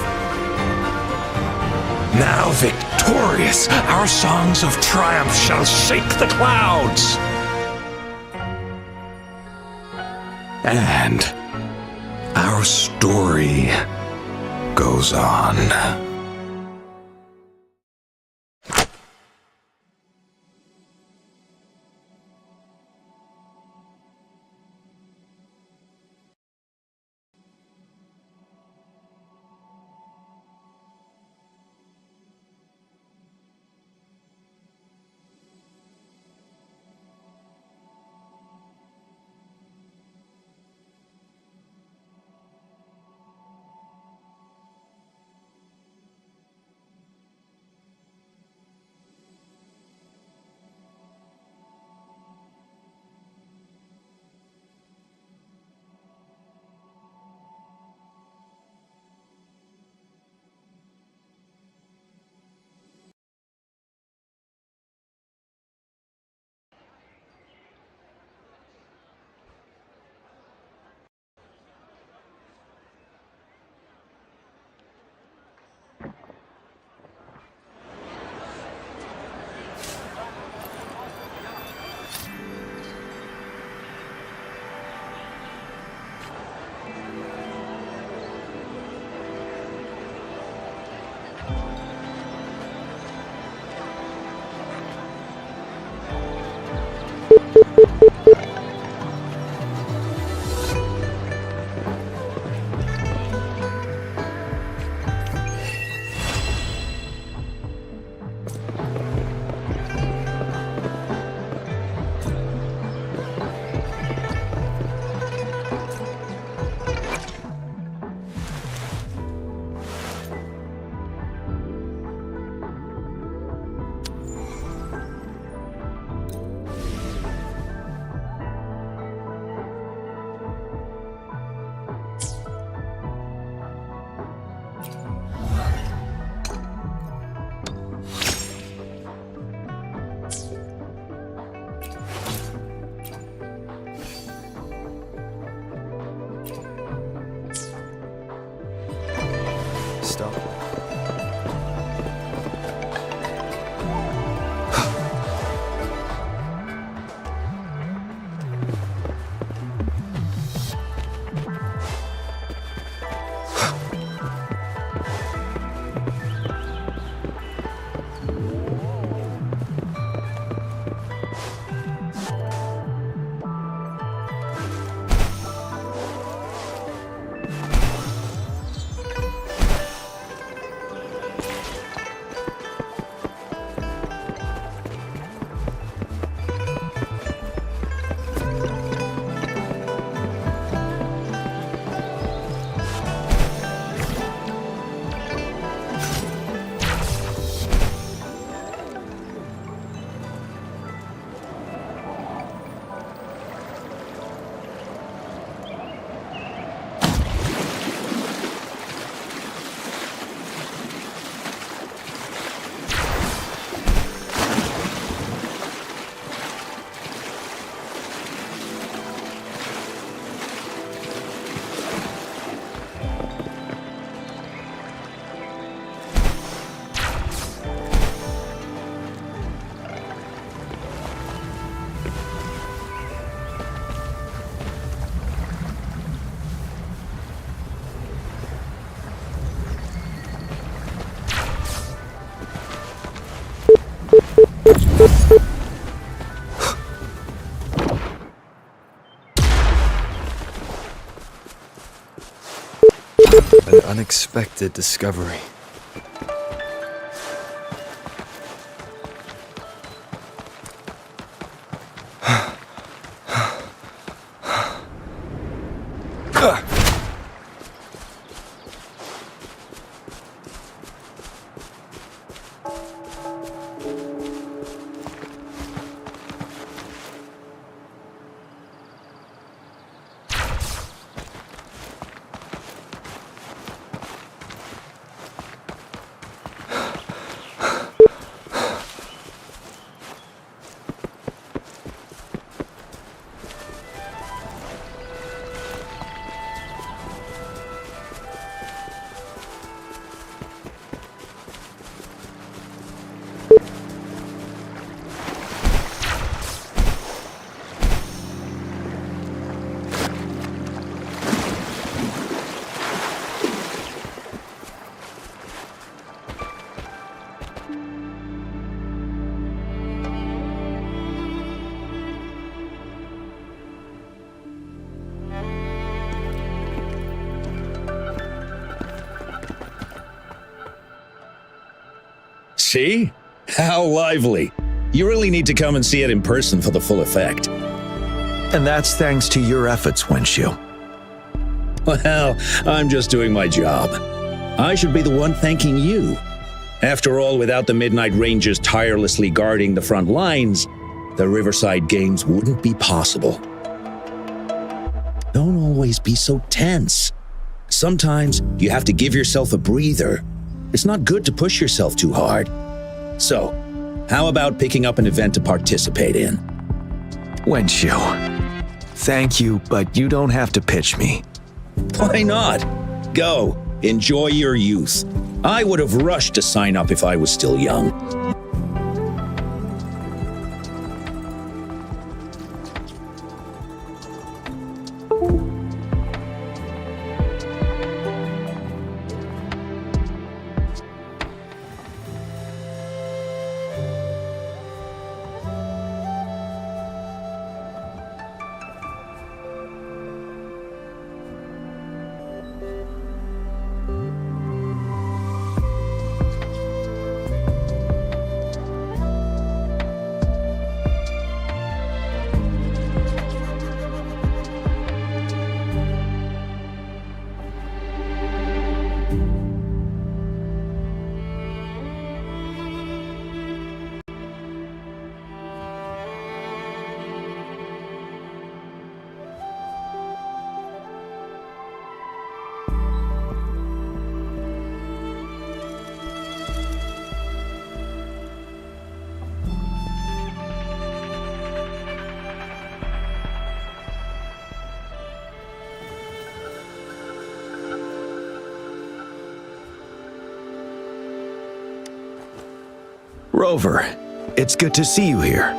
Now victorious, our songs of triumph shall shake the clouds. And our story goes on. An unexpected discovery. See? How lively. You really need to come and see it in person for the full effect. And that's thanks to your efforts, Wenshu. Well, I'm just doing my job. I should be the one thanking you. After all, without the Midnight Rangers tirelessly guarding the front lines, the Riverside Games wouldn't be possible. Don't always be so tense. Sometimes you have to give yourself a breather. It's not good to push yourself too hard. So, how about picking up an event to participate in? Wenshu, thank you, but you don't have to pitch me. Why not? Go, enjoy your youth. I would have rushed to sign up if I was still young. Rover, it's good to see you here.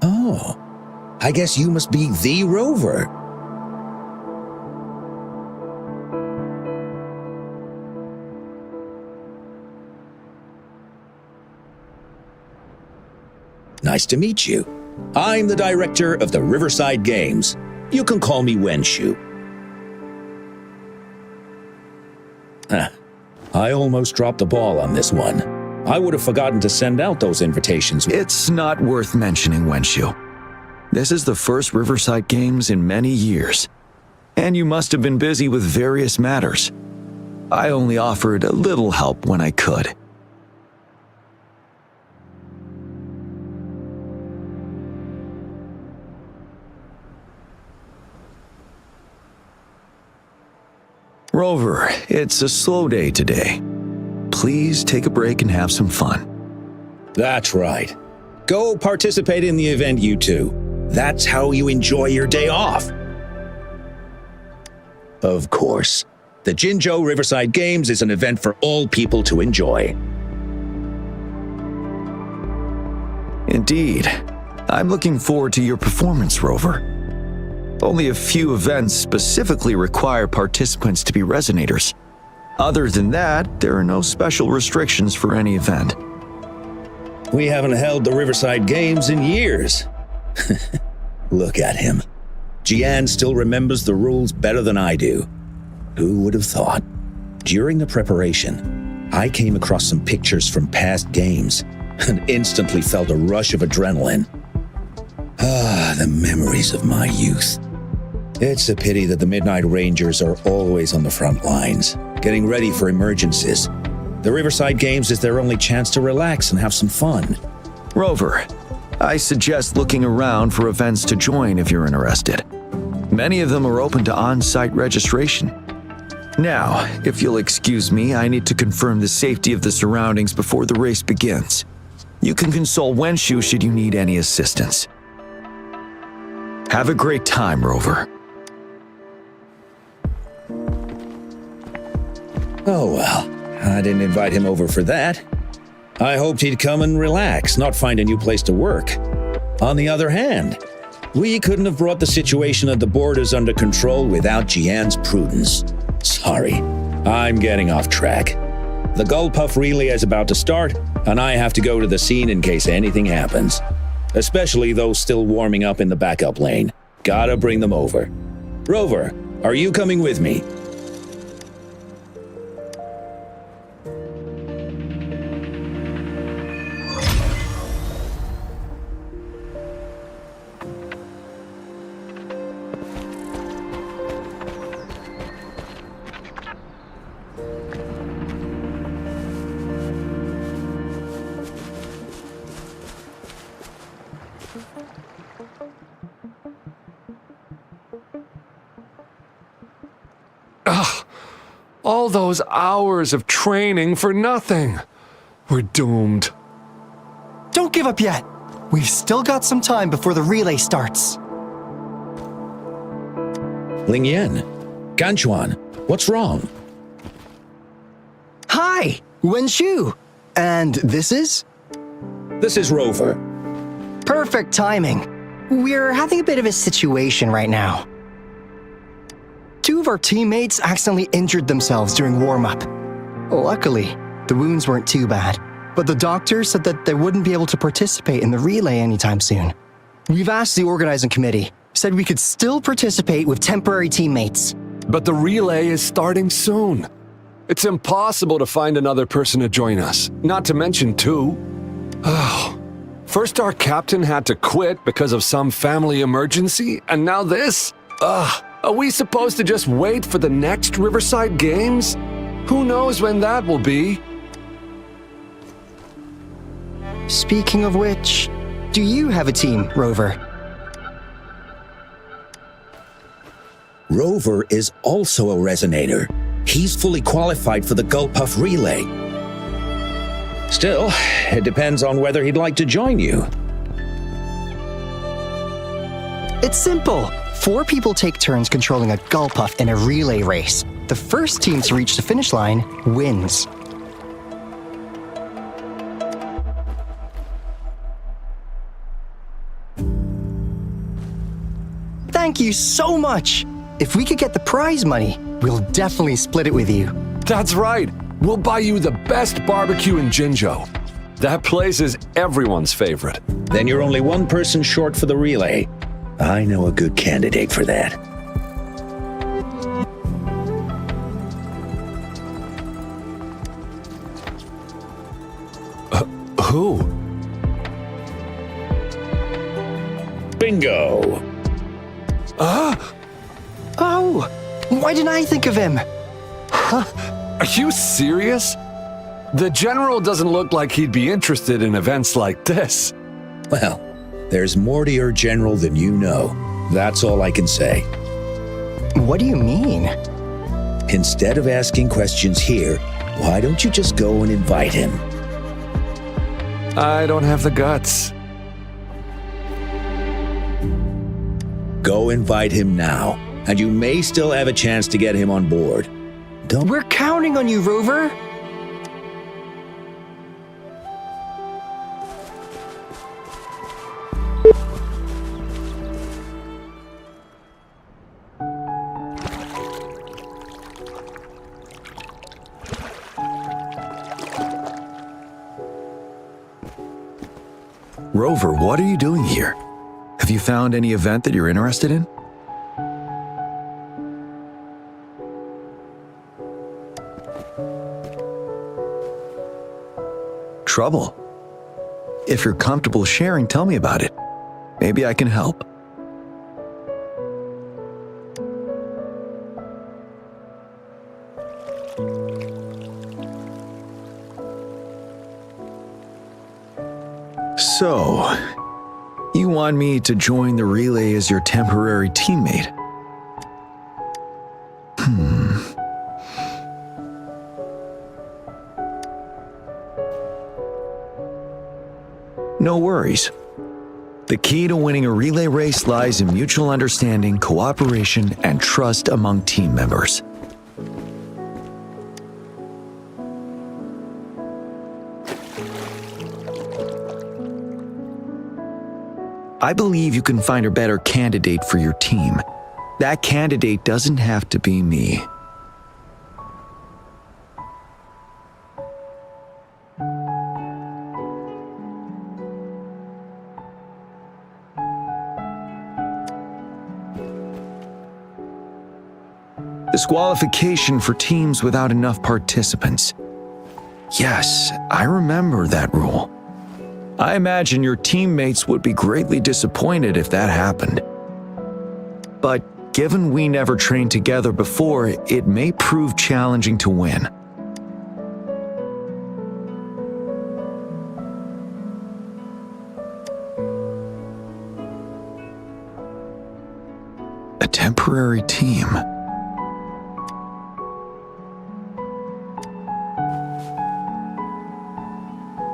Oh, I guess you must be the Rover. Nice to meet you. I'm the director of the Riverside Games. You can call me Wenshu. I almost dropped the ball on this one. I would have forgotten to send out those invitations. It's not worth mentioning, Wenshu. This is the first Riverside Games in many years, and you must have been busy with various matters. I only offered a little help when I could. Rover, it's a slow day today. Please take a break and have some fun. That's right. Go participate in the event, you two. That's how you enjoy your day off. Of course, the Jinzhou Riverside Games is an event for all people to enjoy. Indeed. I'm looking forward to your performance, Rover. Only a few events specifically require participants to be resonators. Other than that, there are no special restrictions for any event. We haven't held the Riverside Games in years. Look at him. Jian still remembers the rules better than I do. Who would have thought? During the preparation, I came across some pictures from past games and instantly felt a rush of adrenaline. Ah, the memories of my youth. It's a pity that the Midnight Rangers are always on the front lines, getting ready for emergencies. The Riverside Games is their only chance to relax and have some fun. Rover, I suggest looking around for events to join if you're interested. Many of them are open to on-site registration. Now, if you'll excuse me, I need to confirm the safety of the surroundings before the race begins. You can consult Wenshu should you need any assistance. Have a great time, Rover. Oh well, I didn't invite him over for that. I hoped he'd come and relax, not find a new place to work. On the other hand, we couldn't have brought the situation at the borders under control without Jian's prudence. Sorry, I'm getting off track. The Gullpuff relay is about to start, and I have to go to the scene in case anything happens. Especially those still warming up in the backup lane. Gotta bring them over. Rover, are you coming with me? All those hours of training for nothing. We're doomed. Don't give up yet. We've still got some time before the relay starts. Ling Yan, Ganchuan, what's wrong? Hi, Wenshu. And this is? This is Rover. Perfect timing. We're having a bit of a situation right now. Two of our teammates accidentally injured themselves during warm-up. Luckily, the wounds weren't too bad, but the doctor said that they wouldn't be able to participate in the relay anytime soon. We've asked the organizing committee, said we could still participate with temporary teammates. But the relay is starting soon. It's impossible to find another person to join us, not to mention two. Oh, first our captain had to quit because of some family emergency, and now this? Are we supposed to just wait for the next Riverside Games? Who knows when that will be? Speaking of which, do you have a team, Rover? Rover is also a resonator. He's fully qualified for the Gullpuff relay. Still, it depends on whether he'd like to join you. It's simple. 4 people take turns controlling a Gullpuff in a relay race. The first team to reach the finish line wins. Thank you so much! If we could get the prize money, we'll definitely split it with you. That's right. We'll buy you the best barbecue in Jinzhou. That place is everyone's favorite. Then you're only one person short for the relay. I know a good candidate for that. Who? Bingo! Oh, why didn't I think of him? Are you serious? The General doesn't look like he'd be interested in events like this. Well, there's more to your general than you know. That's all I can say. What do you mean? Instead of asking questions here, why don't you just go and invite him? I don't have the guts. Go invite him now, and you may still have a chance to get him on board. We're counting on you, Rover. Rover, what are you doing here? Have you found any event that you're interested in? Trouble? If you're comfortable sharing, tell me about it. Maybe I can help. So, you want me to join the relay as your temporary teammate? No worries. The key to winning a relay race lies in mutual understanding, cooperation, and trust among team members. I believe you can find a better candidate for your team. That candidate doesn't have to be me. Disqualification for teams without enough participants. Yes, I remember that rule. I imagine your teammates would be greatly disappointed if that happened. But given we never trained together before, it may prove challenging to win. A temporary team.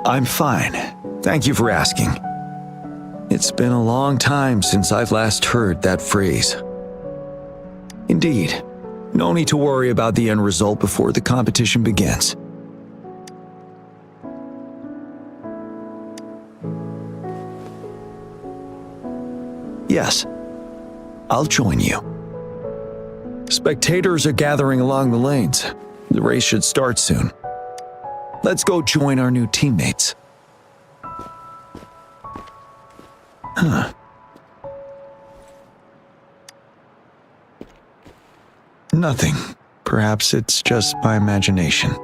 I'm fine. Thank you for asking. It's been a long time since I've last heard that phrase. Indeed, no need to worry about the end result before the competition begins. Yes, I'll join you. Spectators are gathering along the lanes. The race should start soon. Let's go join our new teammates. Huh. Nothing. Perhaps it's just my imagination.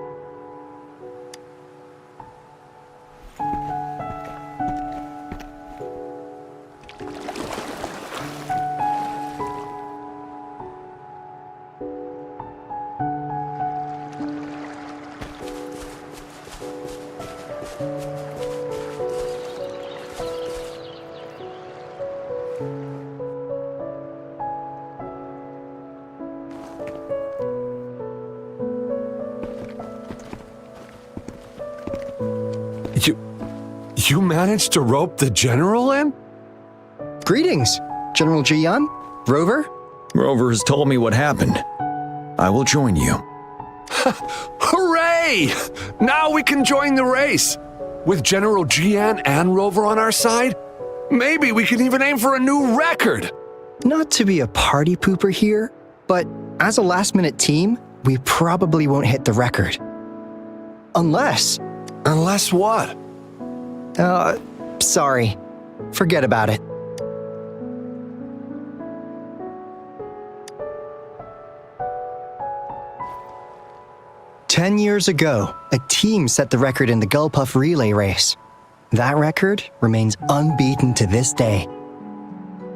You managed to rope the General in? Greetings, General Jian, Rover. Rover has told me what happened. I will join you. Hooray! Now we can join the race. With General Jian and Rover on our side, maybe we can even aim for a new record. Not to be a party pooper here, but as a last-minute team, we probably won't hit the record. Unless what? Sorry. Forget about it. "10 years ago, a team set the record in the Gulpuff relay race. That record remains unbeaten to this day.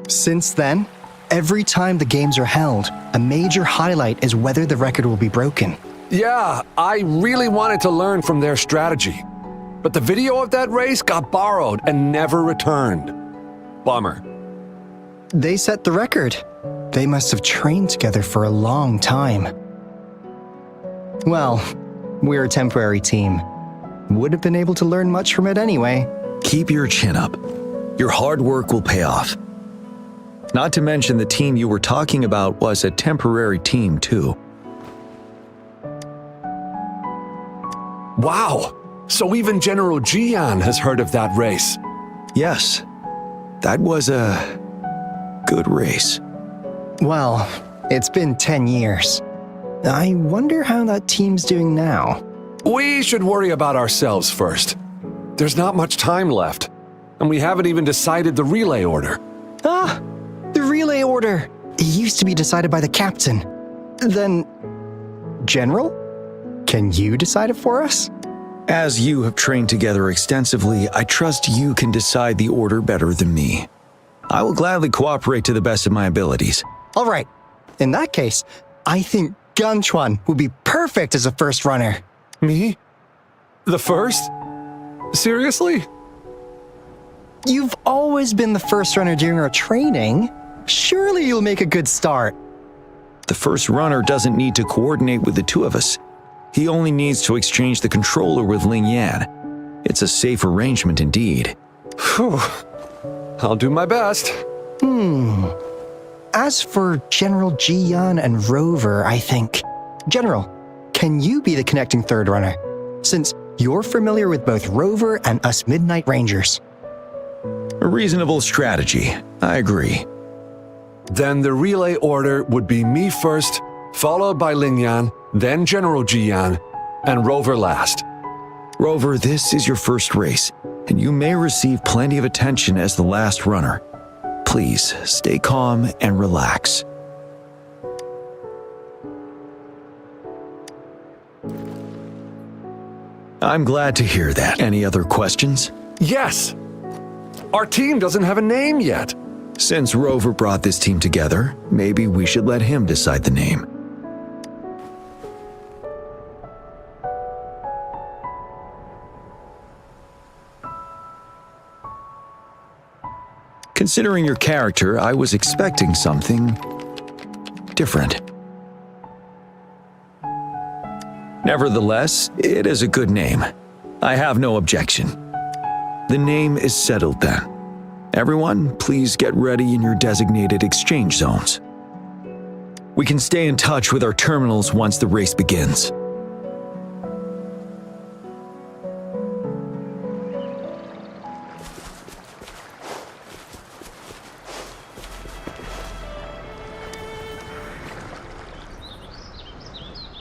Since then, every time the games are held, a major highlight is whether the record will be broken. Yeah, I really wanted to learn from their strategy. But the video of that race got borrowed and never returned. Bummer. They set the record. They must have trained together for a long time. Well, we're a temporary team. Would have been able to learn much from it anyway. Keep your chin up. Your hard work will pay off. Not to mention the team you were talking about was a temporary team too. Wow! So even General Jian has heard of that race. Yes, that was a good race. Well, it's been 10 years. I wonder how that team's doing now. We should worry about ourselves first. There's not much time left. And we haven't even decided the relay order. Ah, the relay order. It used to be decided by the captain. Then, General? Can you decide it for us? As you have trained together extensively, I trust you can decide the order better than me. I will gladly cooperate to the best of my abilities. All right. In that case, I think Ganchuan would be perfect as a first runner. Me? The first? Seriously? You've always been the first runner during our training. Surely you'll make a good start. The first runner doesn't need to coordinate with the two of us. He only needs to exchange the controller with Ling Yan. It's a safe arrangement indeed. Phew. I'll do my best. As for General Jiyan and Rover, I think. General, can you be the connecting third runner? Since you're familiar with both Rover and us Midnight Rangers. A reasonable strategy. I agree. Then the relay order would be me first, followed by Ling Yan, then General Jiyan, and Rover last. Rover, this is your first race, and you may receive plenty of attention as the last runner. Please, stay calm and relax. I'm glad to hear that. Any other questions? Yes! Our team doesn't have a name yet. Since Rover brought this team together, maybe we should let him decide the name. Considering your character, I was expecting something different. Nevertheless, it is a good name. I have no objection. The name is settled then. Everyone, please get ready in your designated exchange zones. We can stay in touch with our terminals once the race begins.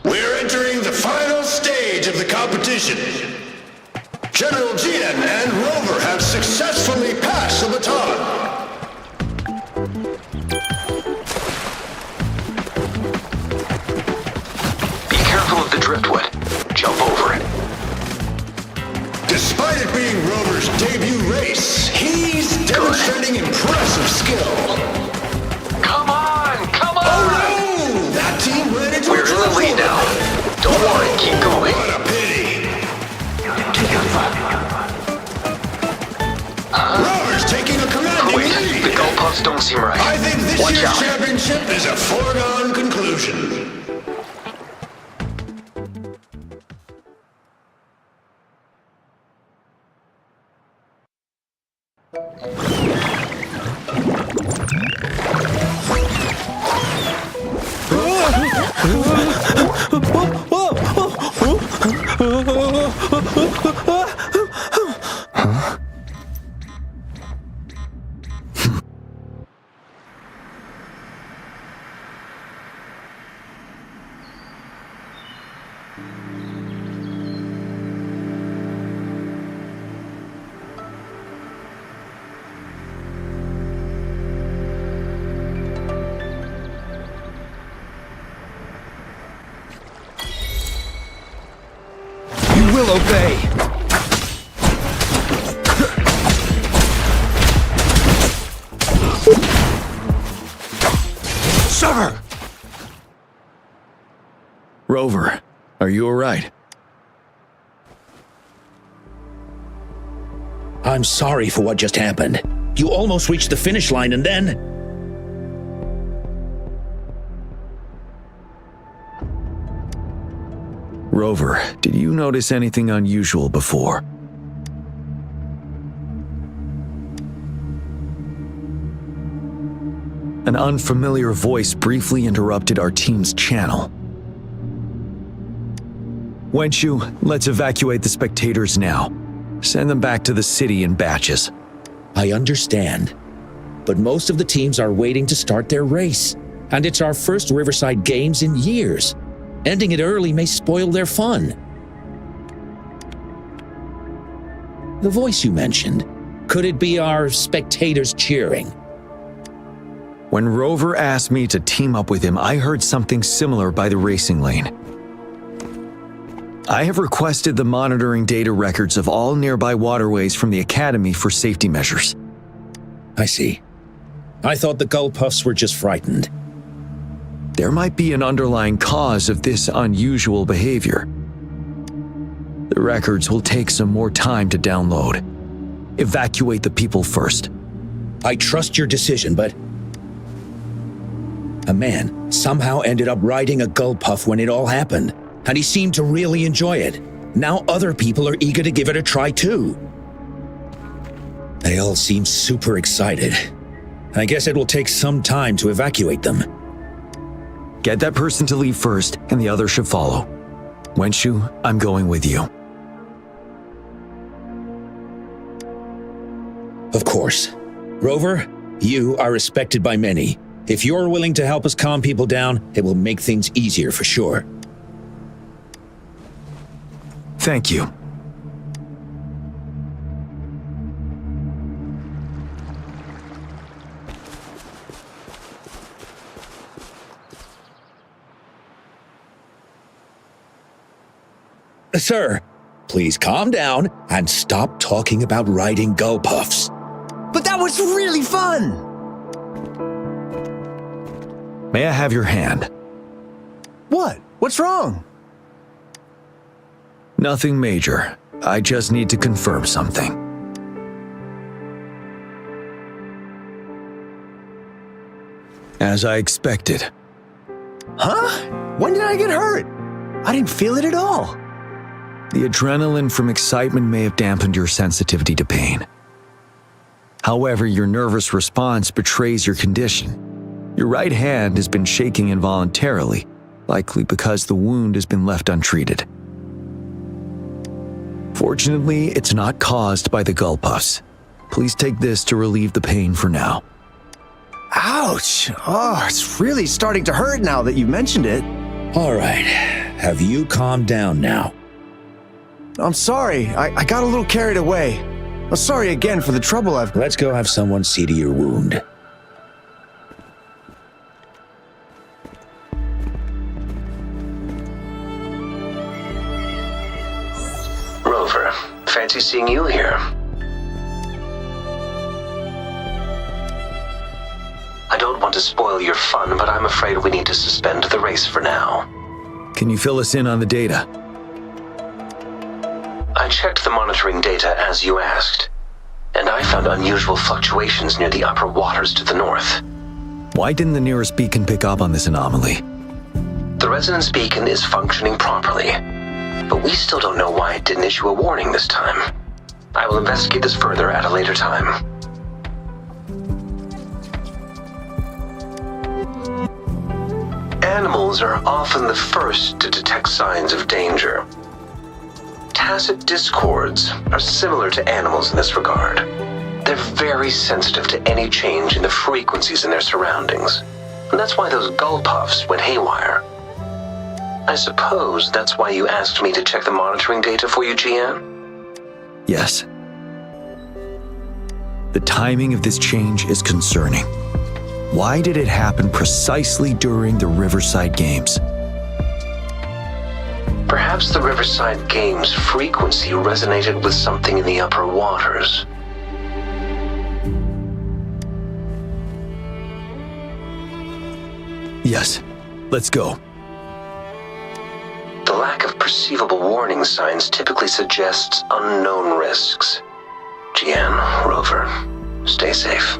We're entering the final stage of the competition. General Jian and Rover have successfully passed the baton. Be careful of the driftwood. Jump over it. Despite it being Rover's debut race, he's demonstrating impressive skill. Come on! Come on! Oh no! That team ran into We're in the lead now. Don't worry, keep going. What a pity! Rover's taking a commanding lead. The goalposts don't seem right. I think this Watch year's out. championship is a foregone conclusion. You will obey! Sever! Rover, are you alright? I'm sorry for what just happened. You almost reached the finish line and then... Rover, did you notice anything unusual before? An unfamiliar voice briefly interrupted our team's channel. Wenshu, let's evacuate the spectators now. Send them back to the city in batches. I understand. But most of the teams are waiting to start their race. And it's our first Riverside Games in years. Ending it early may spoil their fun. The voice you mentioned, could it be our spectators cheering? When Rover asked me to team up with him, I heard something similar by the racing lane. I have requested the monitoring data records of all nearby waterways from the Academy for safety measures. I see. I thought the gull puffs were just frightened. There might be an underlying cause of this unusual behavior. The records will take some more time to download. Evacuate the people first. I trust your decision, but a man somehow ended up riding a gull puff when it all happened, and he seemed to really enjoy it. Now other people are eager to give it a try too. They all seem super excited. I guess it will take some time to evacuate them. Get that person to leave first, and the others should follow. Wenshu, I'm going with you. Of course. Rover, you are respected by many. If you're willing to help us calm people down, it will make things easier for sure. Thank you. Sir, please calm down and stop talking about riding gull puffs. But that was really fun! May I have your hand? What? What's wrong? Nothing major. I just need to confirm something. As I expected. Huh? When did I get hurt? I didn't feel it at all. The adrenaline from excitement may have dampened your sensitivity to pain. However, your nervous response betrays your condition. Your right hand has been shaking involuntarily, likely because the wound has been left untreated. Fortunately, it's not caused by the gull puffs. Please take this to relieve the pain for now. Ouch! Oh, it's really starting to hurt now that you've mentioned it. All right, have you calmed down now? I'm sorry, I got a little carried away. I'm sorry again for the trouble I've... Let's go have someone see to your wound. Rover, fancy seeing you here. I don't want to spoil your fun, but I'm afraid we need to suspend the race for now. Can you fill us in on the data? I checked the monitoring data as you asked, and I found unusual fluctuations near the upper waters to the north. Why didn't the nearest beacon pick up on this anomaly? The resonance beacon is functioning properly, but we still don't know why it didn't issue a warning this time. I will investigate this further at a later time. Animals are often the first to detect signs of danger. Tacit discords are similar to animals in this regard. They're very sensitive to any change in the frequencies in their surroundings. And that's why those gull puffs went haywire. I suppose that's why you asked me to check the monitoring data for you, GN? Yes. The timing of this change is concerning. Why did it happen precisely during the Riverside Games? Perhaps the Riverside Games' frequency resonated with something in the upper waters. Yes, let's go. The lack of perceivable warning signs typically suggests unknown risks. GN, Rover, stay safe.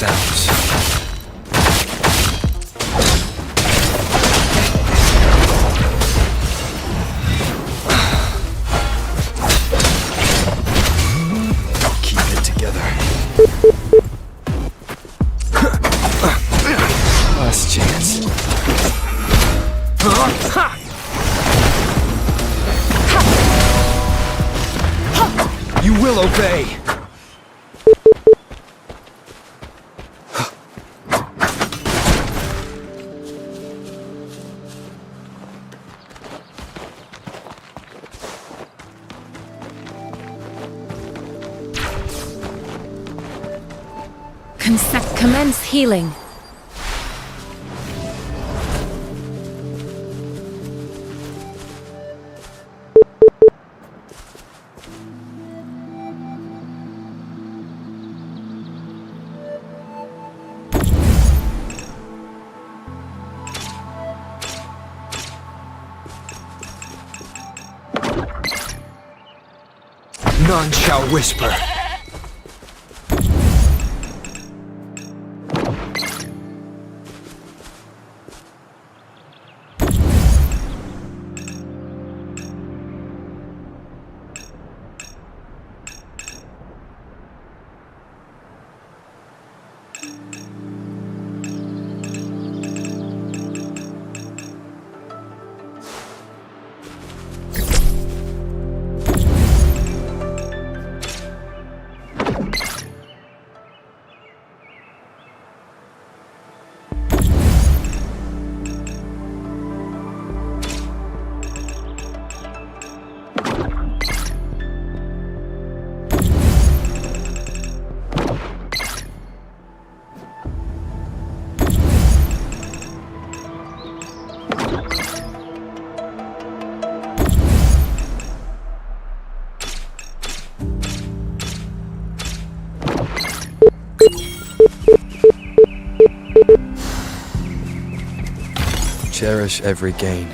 sounds. Keep it together. Last chance. You will obey! Commence healing. None shall whisper. Cherish every gain.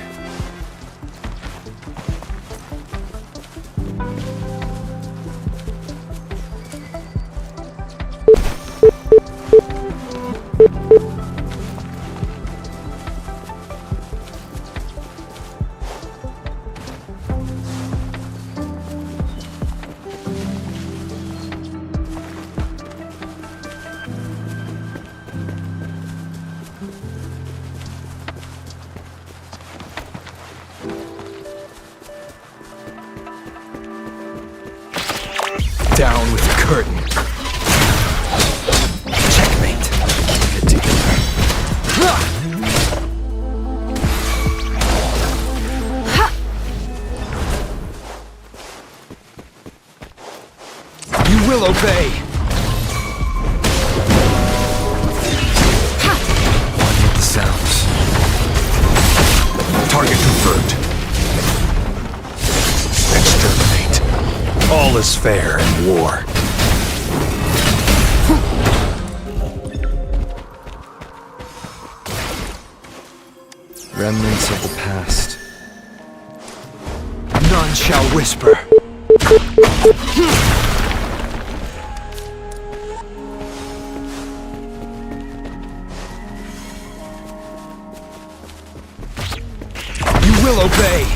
Down with the curtain. Checkmate. Keep it together. You will obey. One with the sounds. Target confirmed. Exterminate. All is fair in war. Remnants of the past. None shall whisper. You will obey.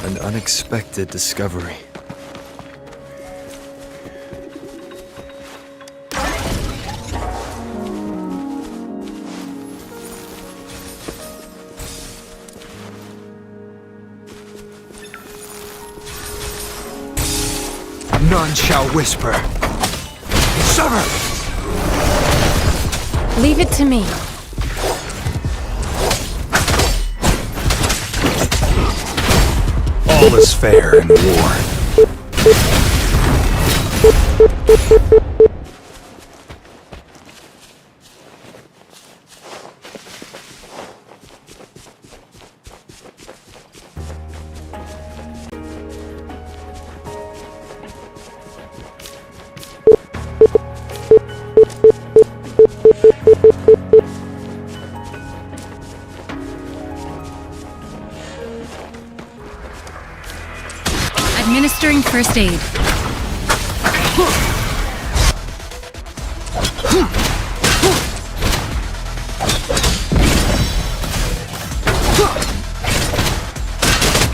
An unexpected discovery. None shall whisper. Sever! Leave it to me. All is fair in war. Administering first aid.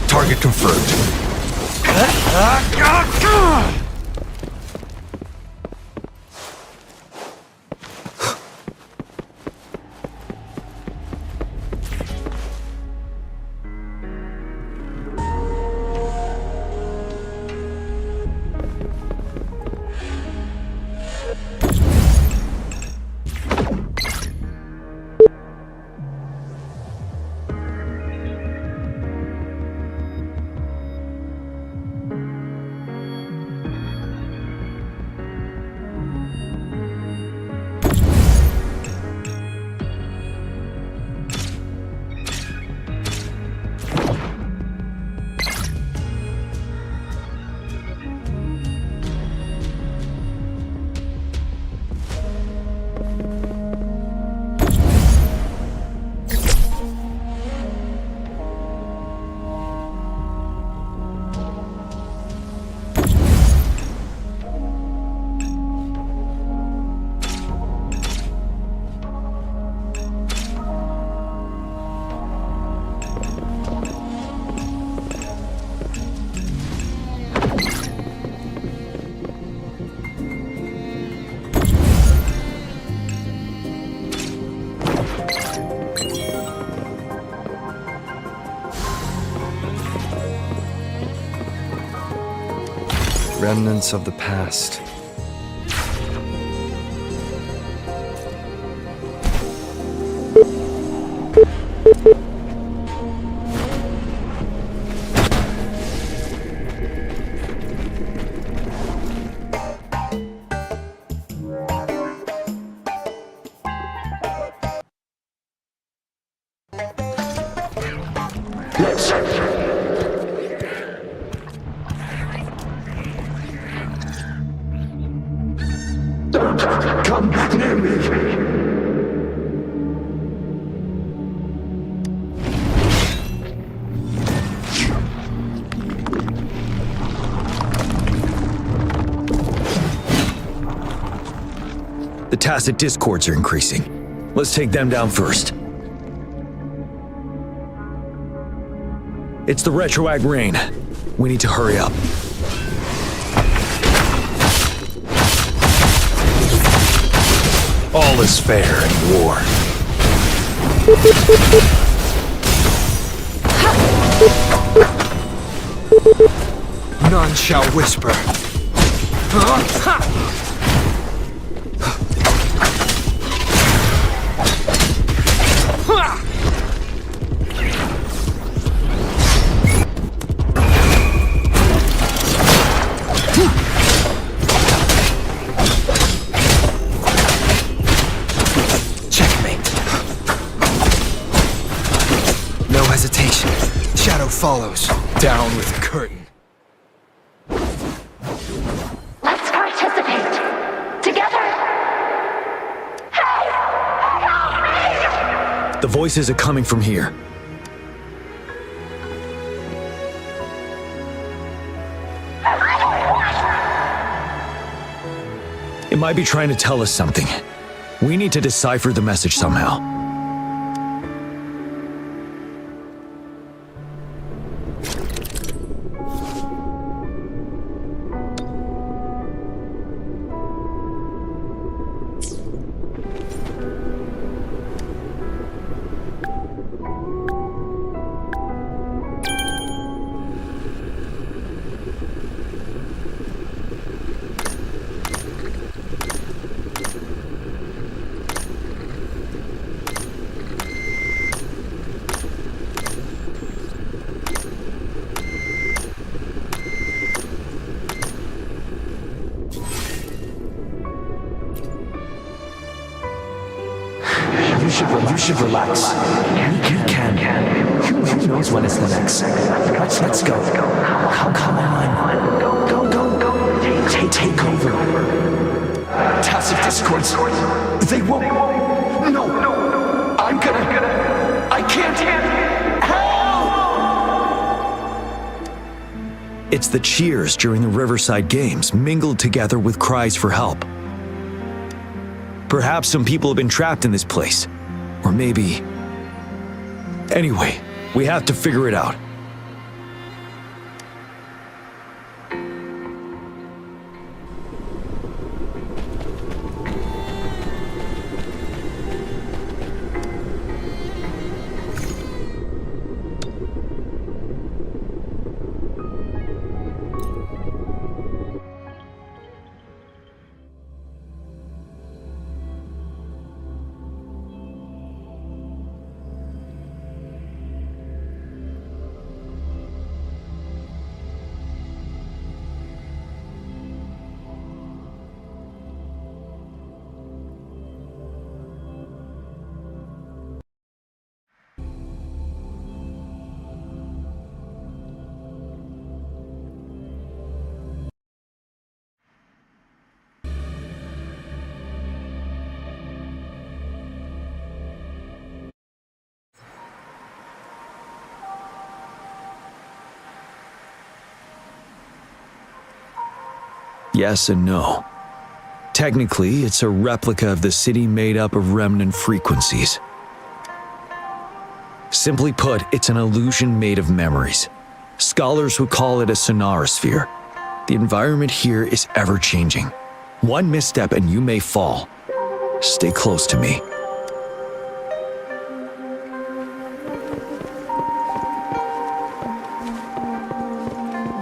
Target confirmed. Remnants of the past. Come near me. The tacit discords are increasing. Let's take them down first. It's the retroact rain. We need to hurry up. All is fair in war. None shall whisper. Follows. Down with the curtain. Let's participate. Together. Hey! Help me! The voices are coming from here. It might be trying to tell us something. We need to decipher the message somehow. You should relax. You can. Who knows when it's the next? Let's go. Come on. Go. Take over. Tacit discords. They won't. No. I'm gonna. I can't. Help! It's the cheers during the Riverside Games, mingled together with cries for help. Perhaps some people have been trapped in this place. Or maybe... Anyway, we have to figure it out. Yes and no. Technically, it's a replica of the city made up of remnant frequencies. Simply put, it's an illusion made of memories. Scholars would call it a sonorosphere. The environment here is ever-changing. One misstep and you may fall. Stay close to me.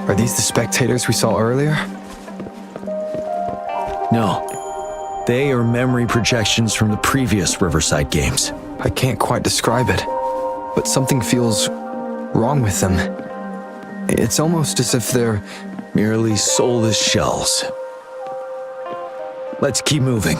Are these the spectators we saw earlier? No. They are memory projections from the previous Riverside Games. I can't quite describe it, but something feels wrong with them. It's almost as if they're merely soulless shells. Let's keep moving.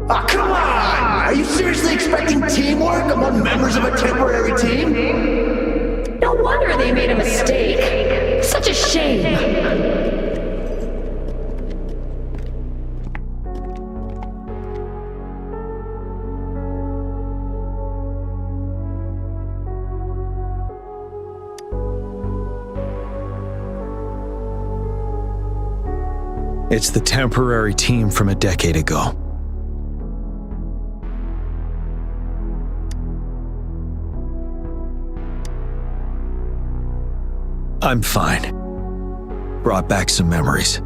Oh, come on! Are you seriously expecting teamwork among members of a temporary team? No wonder they made a mistake. Such a shame. It's the temporary team from a decade ago. I'm fine. Brought back some memories.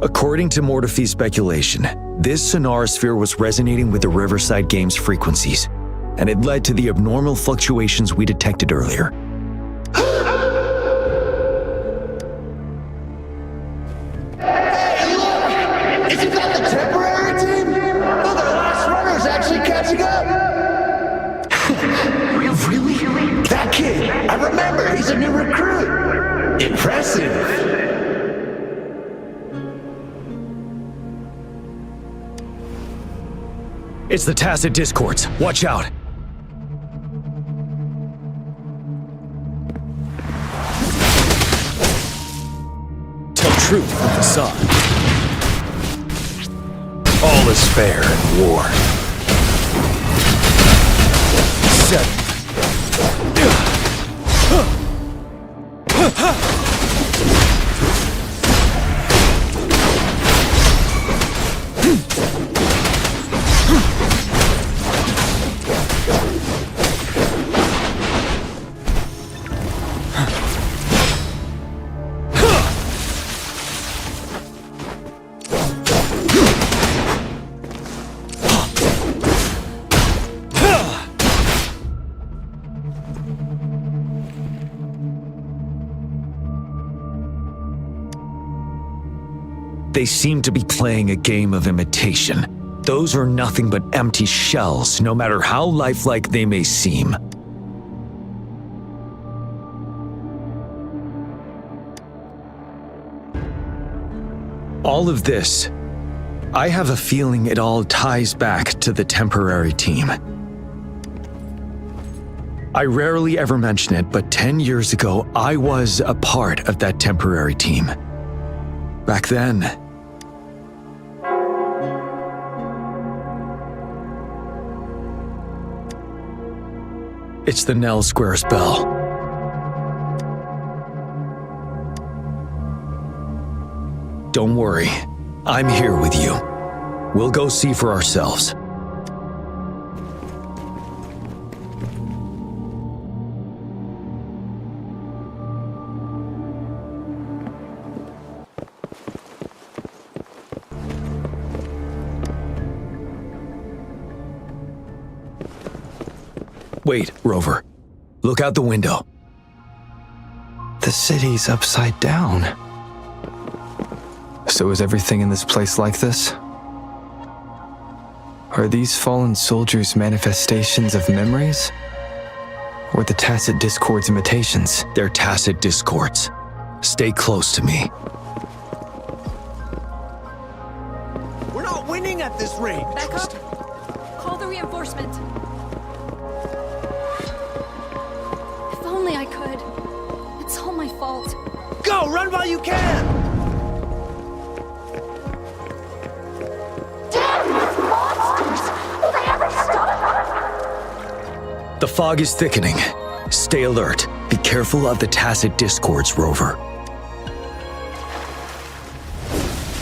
According to Mortefi's speculation, this sonorosphere was resonating with the Riverside Games frequencies, and it led to the abnormal fluctuations we detected earlier. Hey, look! Isn't that the temporary team? Oh, the last runner's actually catching up! Really? That kid! I remember, he's a new recruit! Impressive! It's the Tacit Discords. Watch out! Tell truth from facade. All is fair in war. 7. They seem to be playing a game of imitation. Those are nothing but empty shells, no matter how lifelike they may seem. All of this, I have a feeling it all ties back to the temporary team. I rarely ever mention it, but 10 years ago, I was a part of that temporary team. Back then, it's the Nell Squares bell. Don't worry, I'm here with you. We'll go see for ourselves. Wait, Rover. Look out the window. The city's upside down. So is everything in this place like this? Are these fallen soldiers manifestations of memories? Or the Tacit Discord's imitations? They're Tacit Discords. Stay close to me. We're not winning at this rate! Back up! Call the reinforcement! If only I could. It's all my fault. Go! Run while you can! The fog is thickening. Stay alert. Be careful of the Tacit Discords, Rover.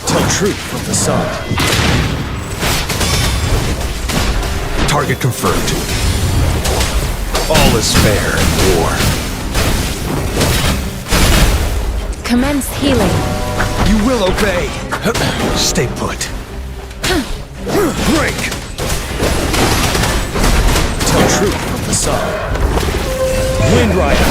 Tell truth from the sun. Target confirmed. All is fair in war. Commence healing. You will obey. Stay put. Break! Tell truth from the sun. Wind Rider!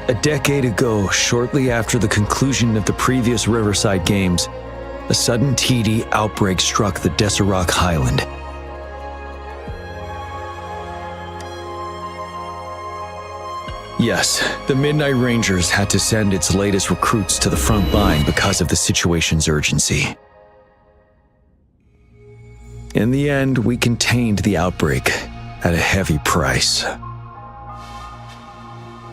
A decade ago, shortly after the conclusion of the previous Riverside Games, a sudden TD outbreak struck the Deserac Highland. Yes, the Midnight Rangers had to send its latest recruits to the front line because of the situation's urgency. In the end, we contained the outbreak at a heavy price.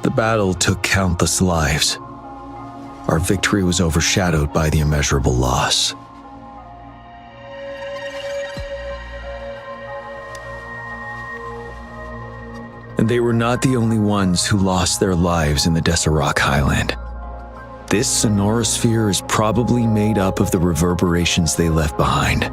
The battle took countless lives. Our victory was overshadowed by the immeasurable loss. And they were not the only ones who lost their lives in the Deserac Highland. This sonorosphere is probably made up of the reverberations they left behind.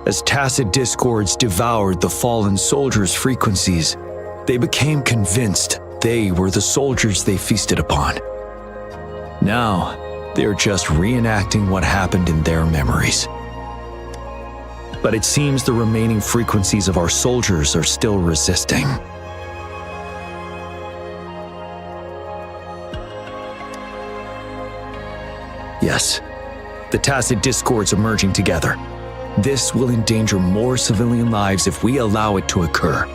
As Tacit Discords devoured the fallen soldiers' frequencies, they became convinced they were the soldiers they feasted upon. Now, they're just reenacting what happened in their memories. But it seems the remaining frequencies of our soldiers are still resisting. Yes, the Tacit Discords emerging together. This will endanger more civilian lives if we allow it to occur.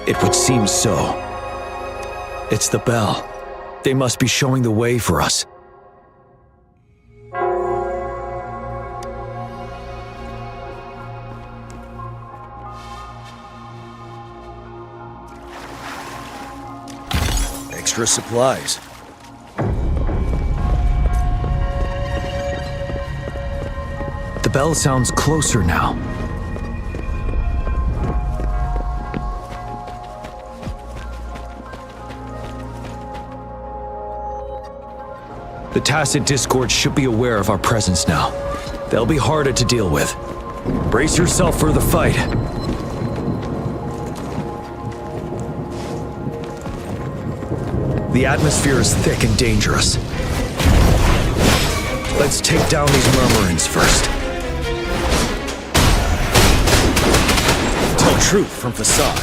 It would seem so. It's the bell. They must be showing the way for us. Extra supplies. The bell sounds closer now. The Tacit Discord should be aware of our presence now. They'll be harder to deal with. Brace yourself for the fight. The atmosphere is thick and dangerous. Let's take down these murmurings first. Tell truth from facade.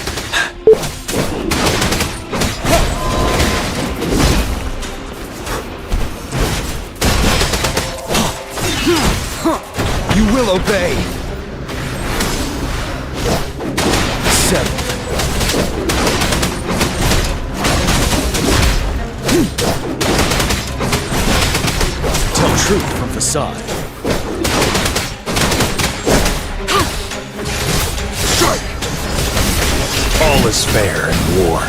You will obey. Settled. Tell truth from facade. Strike! All is fair in war.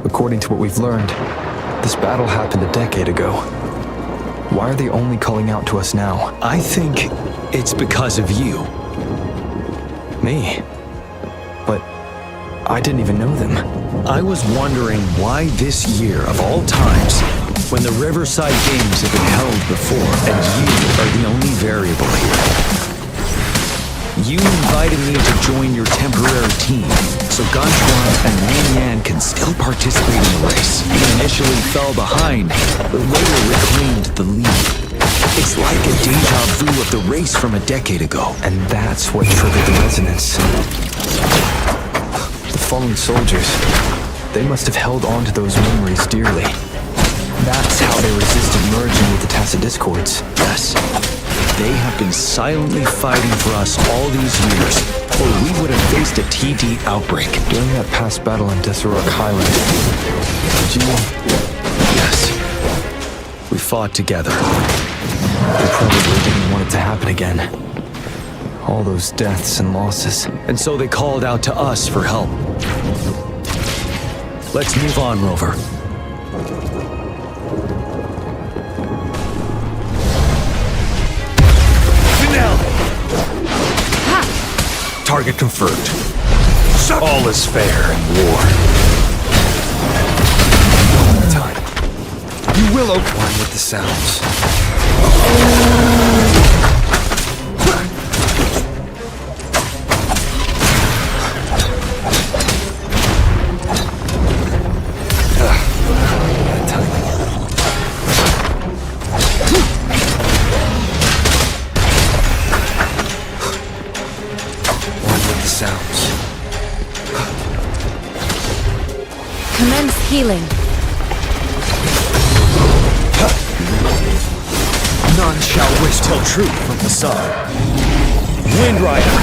According to what we've learned, this battle happened a decade ago. Why are they only calling out to us now? I think it's because of you. Me? But I didn't even know them. I was wondering why this year, of all times, when the Riverside Games have been held before, and you are the only variable here. You invited me to join your temporary team, so Ganchuan and Wan Yan can still participate in the race. You initially fell behind, but later reclaimed the lead. It's like a deja vu of the race from a decade ago. And that's what triggered the resonance. The fallen soldiers, they must have held on to those memories dearly. That's how they resisted merging with the Tacit Discords. Yes. They have been silently fighting for us all these years, or we would have faced a TD outbreak. During that past battle in Desorock Highland, did you... Yes. We fought together. They probably didn't want it to happen again. All those deaths and losses. And so they called out to us for help. Let's move on, Rover. Target confirmed. All is fair in war. One more time. You will open one with the sounds. Commence healing. None shall wish tell truth from the sun. Wind Rider.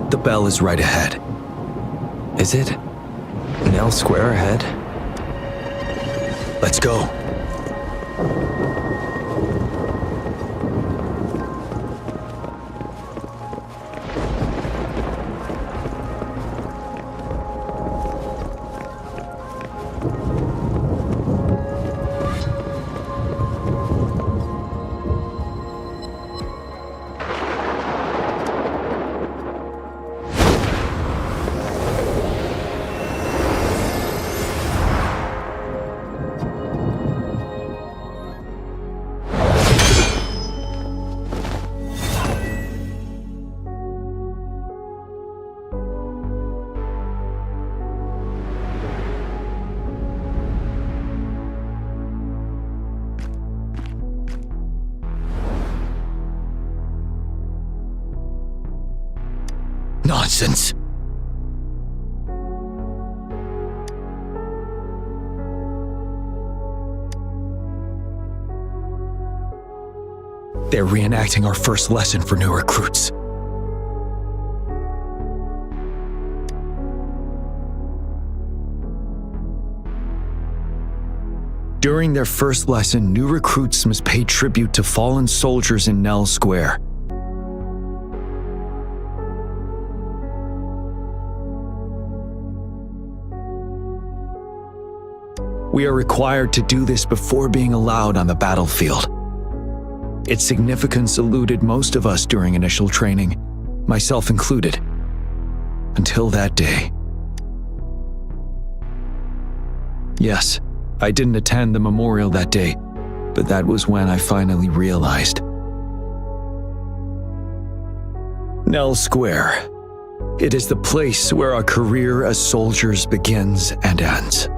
The bell is right ahead. Is it? Nell Square ahead? Let's go. Nonsense. They're reenacting our first lesson for new recruits. During their first lesson, new recruits must pay tribute to fallen soldiers in Nell Square. We are required to do this before being allowed on the battlefield. Its significance eluded most of us during initial training, myself included, until that day. Yes, I didn't attend the memorial that day, but that was when I finally realized. Nell Square. It is the place where our career as soldiers begins and ends.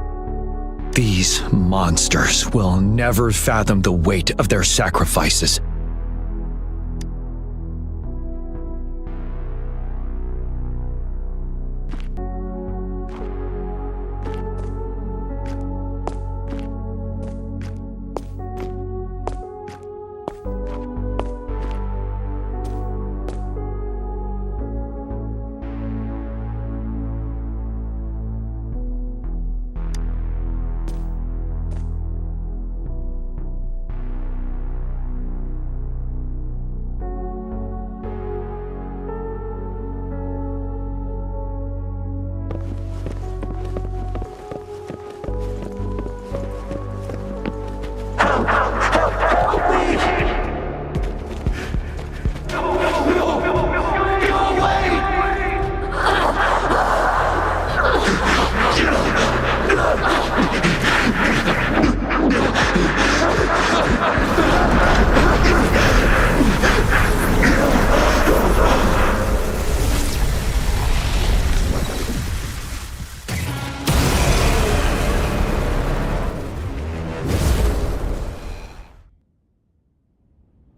These monsters will never fathom the weight of their sacrifices.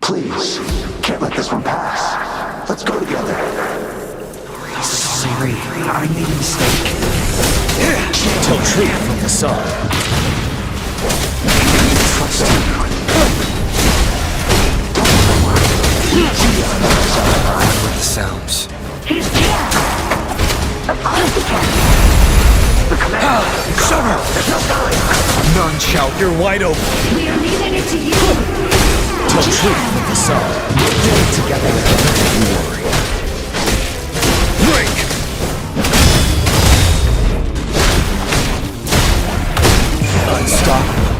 Please, can't let this one pass. Let's go together. Sorry, I made a mistake. Tell truth from the side. Trust with the sounds. He's here! Of course he can! The command! Cover! There's no time! None shout, you're wide open. We are leaving it to you! Tell truth from the side. We'll do it together. Don't worry. Break! Unstoppable.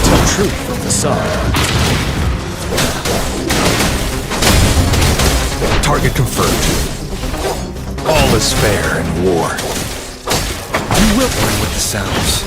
Tell truth from the side. Target confirmed. All is fair in war. You will burn with the sounds.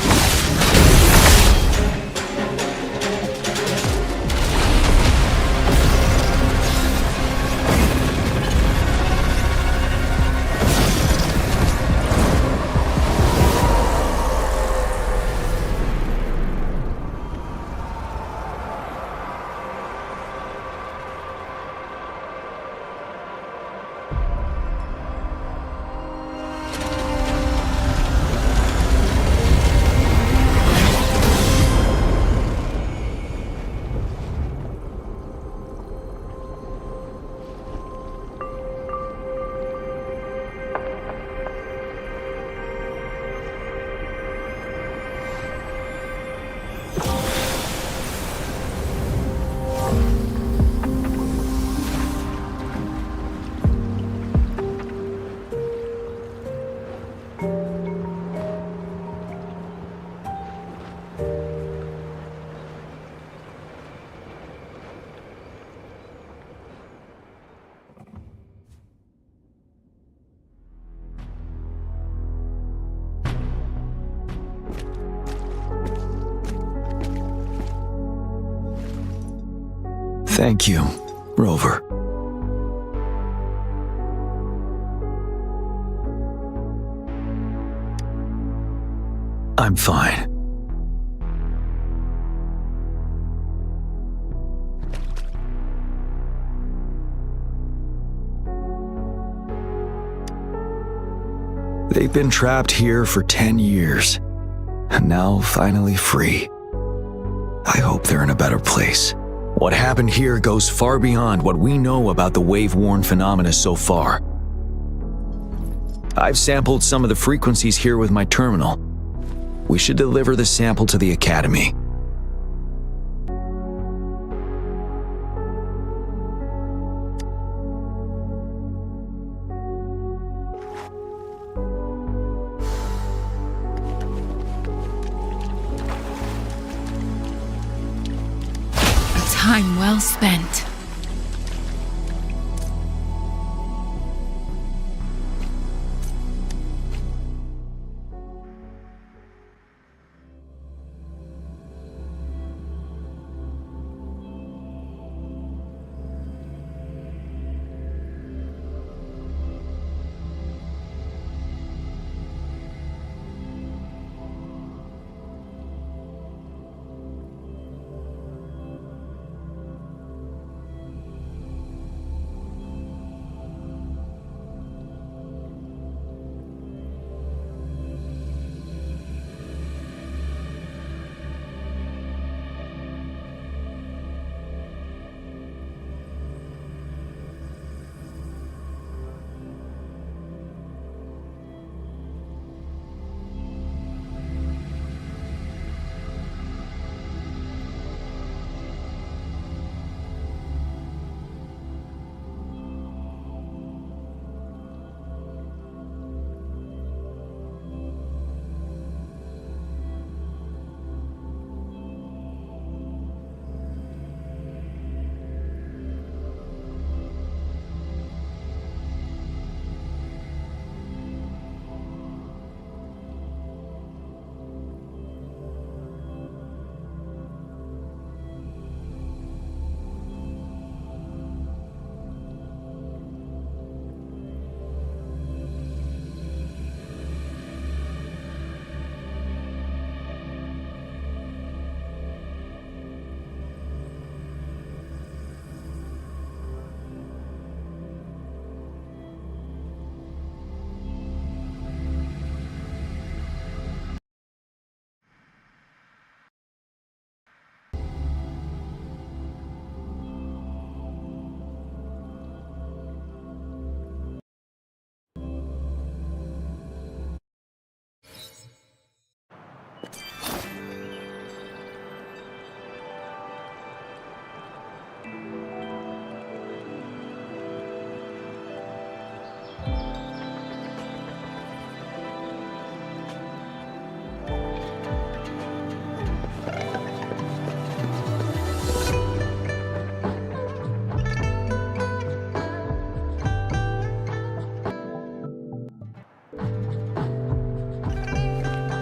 Thank you, Rover. I'm fine. They've been trapped here for 10 years, and now finally free. I hope they're in a better place. What happened here goes far beyond what we know about the wave-worn phenomena so far. I've sampled some of the frequencies here with my terminal. We should deliver the sample to the Academy. Time well spent.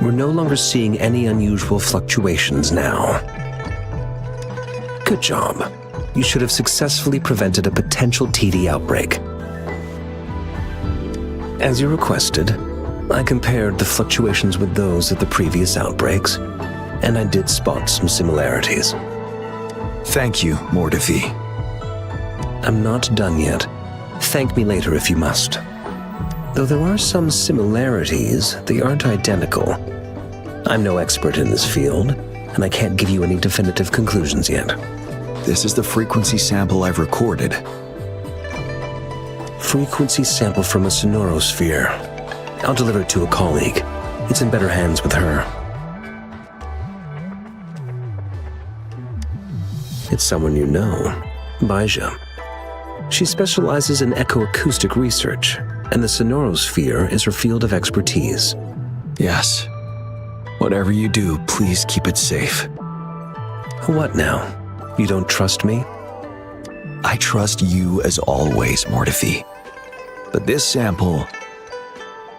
We're no longer seeing any unusual fluctuations now. Good job. You should have successfully prevented a potential TD outbreak. As you requested, I compared the fluctuations with those of the previous outbreaks, and I did spot some similarities. Thank you, Mordevi. I'm not done yet. Thank me later if you must. Though there are some similarities, they aren't identical. I'm no expert in this field, and I can't give you any definitive conclusions yet. This is the frequency sample I've recorded. Frequency sample from a sonorosphere. I'll deliver it to a colleague. It's in better hands with her. It's someone you know, Baija. She specializes in echoacoustic research, and the sonorosphere is her field of expertise. Yes. Whatever you do, please keep it safe. What now? You don't trust me? I trust you as always, Mordevi. But this sample,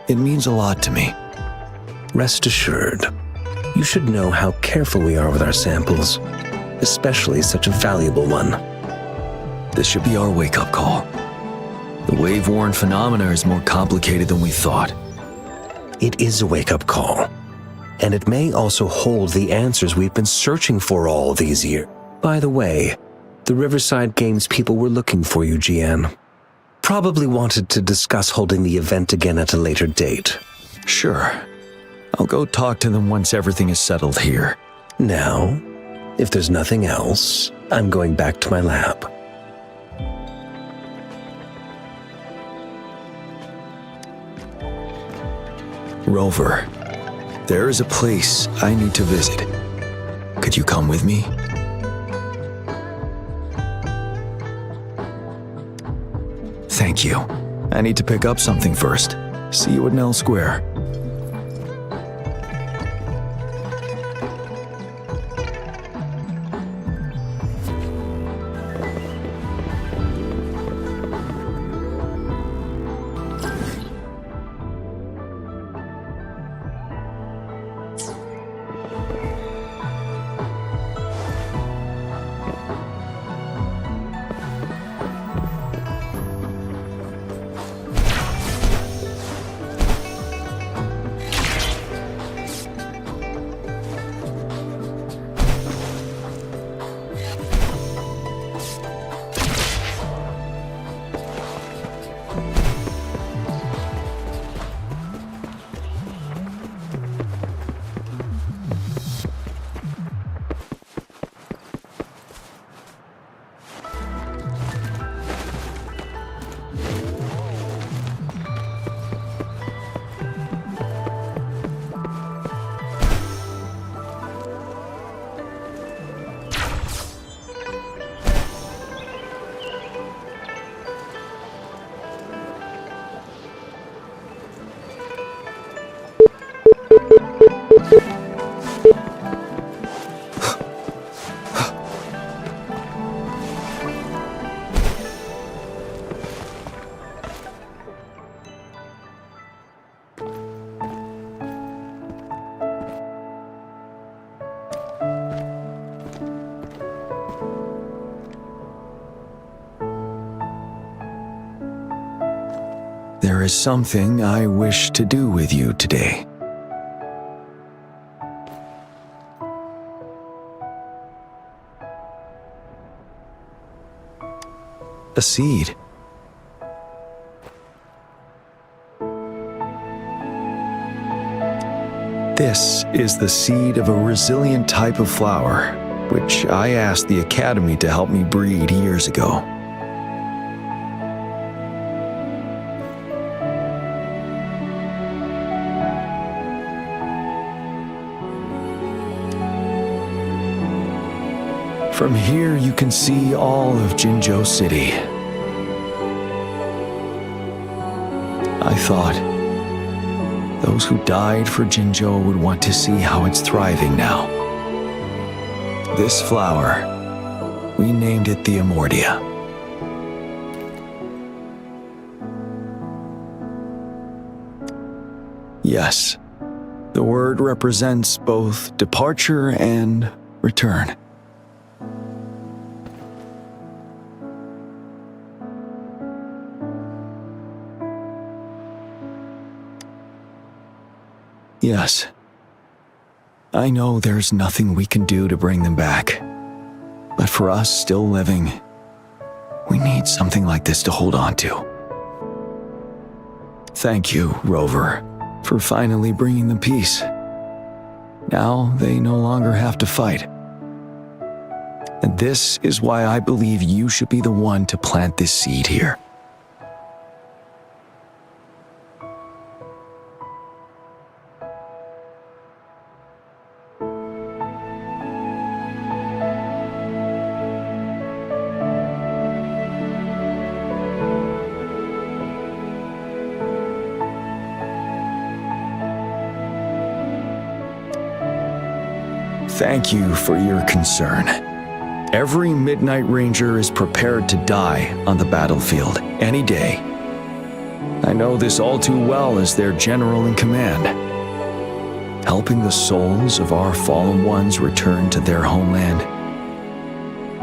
it means a lot to me. Rest assured, you should know how careful we are with our samples, especially such a valuable one. This should be our wake-up call. The wave-worn phenomena is more complicated than we thought. It is a wake-up call, and it may also hold the answers we've been searching for all these years. By the way, the Riverside Games people were looking for you, Jian. Probably wanted to discuss holding the event again at a later date. Sure. I'll go talk to them once everything is settled here. Now, if there's nothing else, I'm going back to my lab. Rover, there is a place I need to visit. Could you come with me? Thank you. I need to pick up something first. See you at Nell Square. There is something I wish to do with you today. A seed. This is the seed of a resilient type of flower, which I asked the Academy to help me breed years ago. From here, you can see all of Jinzhou City. I thought those who died for Jinzhou would want to see how it's thriving now. This flower, we named it the Amortia. Yes, the word represents both departure and return. Yes. I know there's nothing we can do to bring them back. But for us still living, we need something like this to hold on to. Thank you, Rover, for finally bringing them peace. Now they no longer have to fight. And this is why I believe you should be the one to plant this seed here. Thank you for your concern. Every Midnight Ranger is prepared to die on the battlefield any day. I know this all too well as their general in command. Helping the souls of our fallen ones return to their homeland.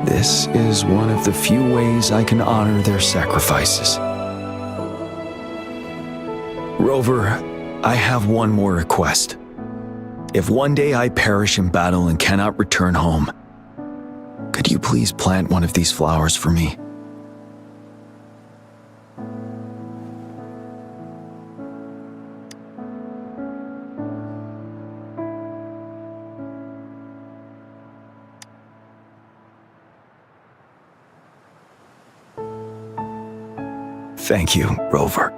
This is one of the few ways I can honor their sacrifices. Rover, I have one more request. If one day I perish in battle and cannot return home, could you please plant one of these flowers for me? Thank you, Rover.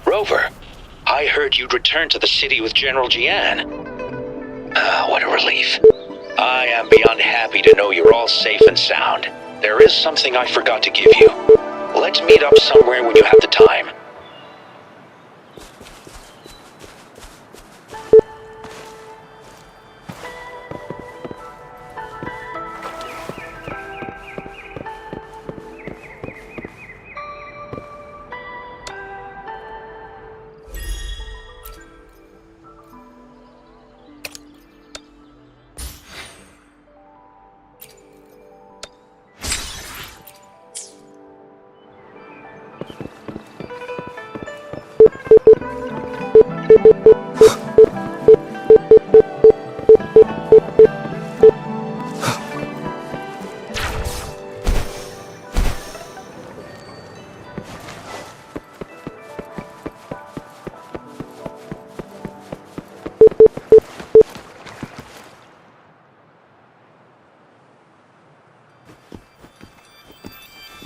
Rover, I heard you'd returned to the city with General Jian. What a relief. I am beyond happy to know you're all safe and sound. There is something I forgot to give you. Let's meet up somewhere when you have the time.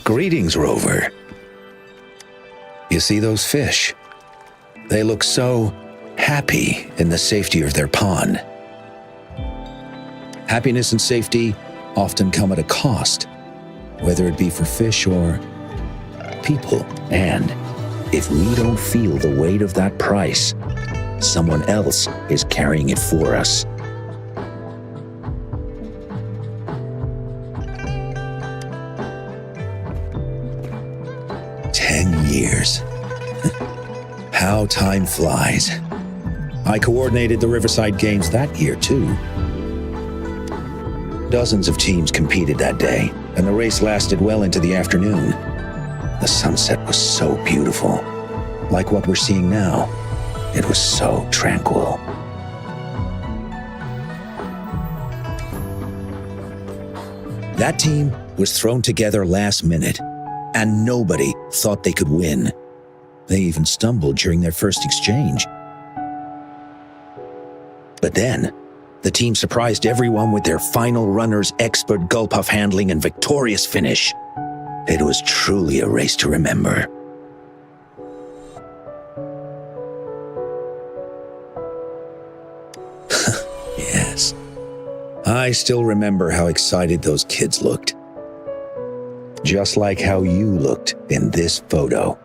Greetings, Rover. You see those fish? They look so happy in the safety of their pond. Happiness and safety often come at a cost, whether it be for fish or people. And if we don't feel the weight of that price, someone else is carrying it for us. Years. How time flies. I coordinated the Riverside Games that year, too. Dozens of teams competed that day, and the race lasted well into the afternoon. The sunset was so beautiful. Like what we're seeing now, it was so tranquil. That team was thrown together last minute, and nobody thought they could win. They even stumbled during their first exchange. But then, the team surprised everyone with their final runner's expert gulp-puff handling and victorious finish. It was truly a race to remember. Yes. I still remember how excited those kids looked. Just like how you looked in this photo.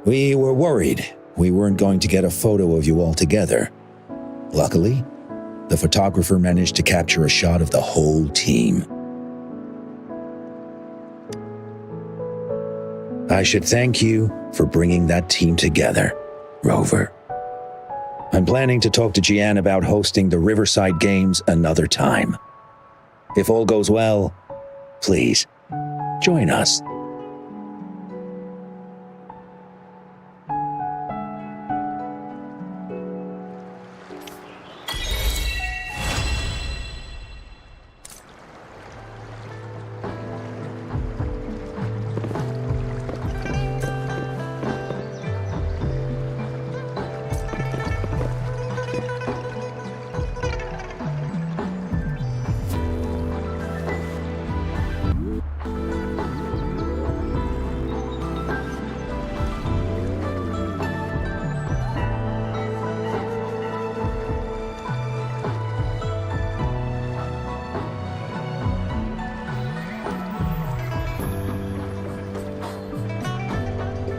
We were worried we weren't going to get a photo of you all together. Luckily, the photographer managed to capture a shot of the whole team. I should thank you for bringing that team together, Rover. I'm planning to talk to Jian about hosting the Riverside Games another time. If all goes well, please, join us.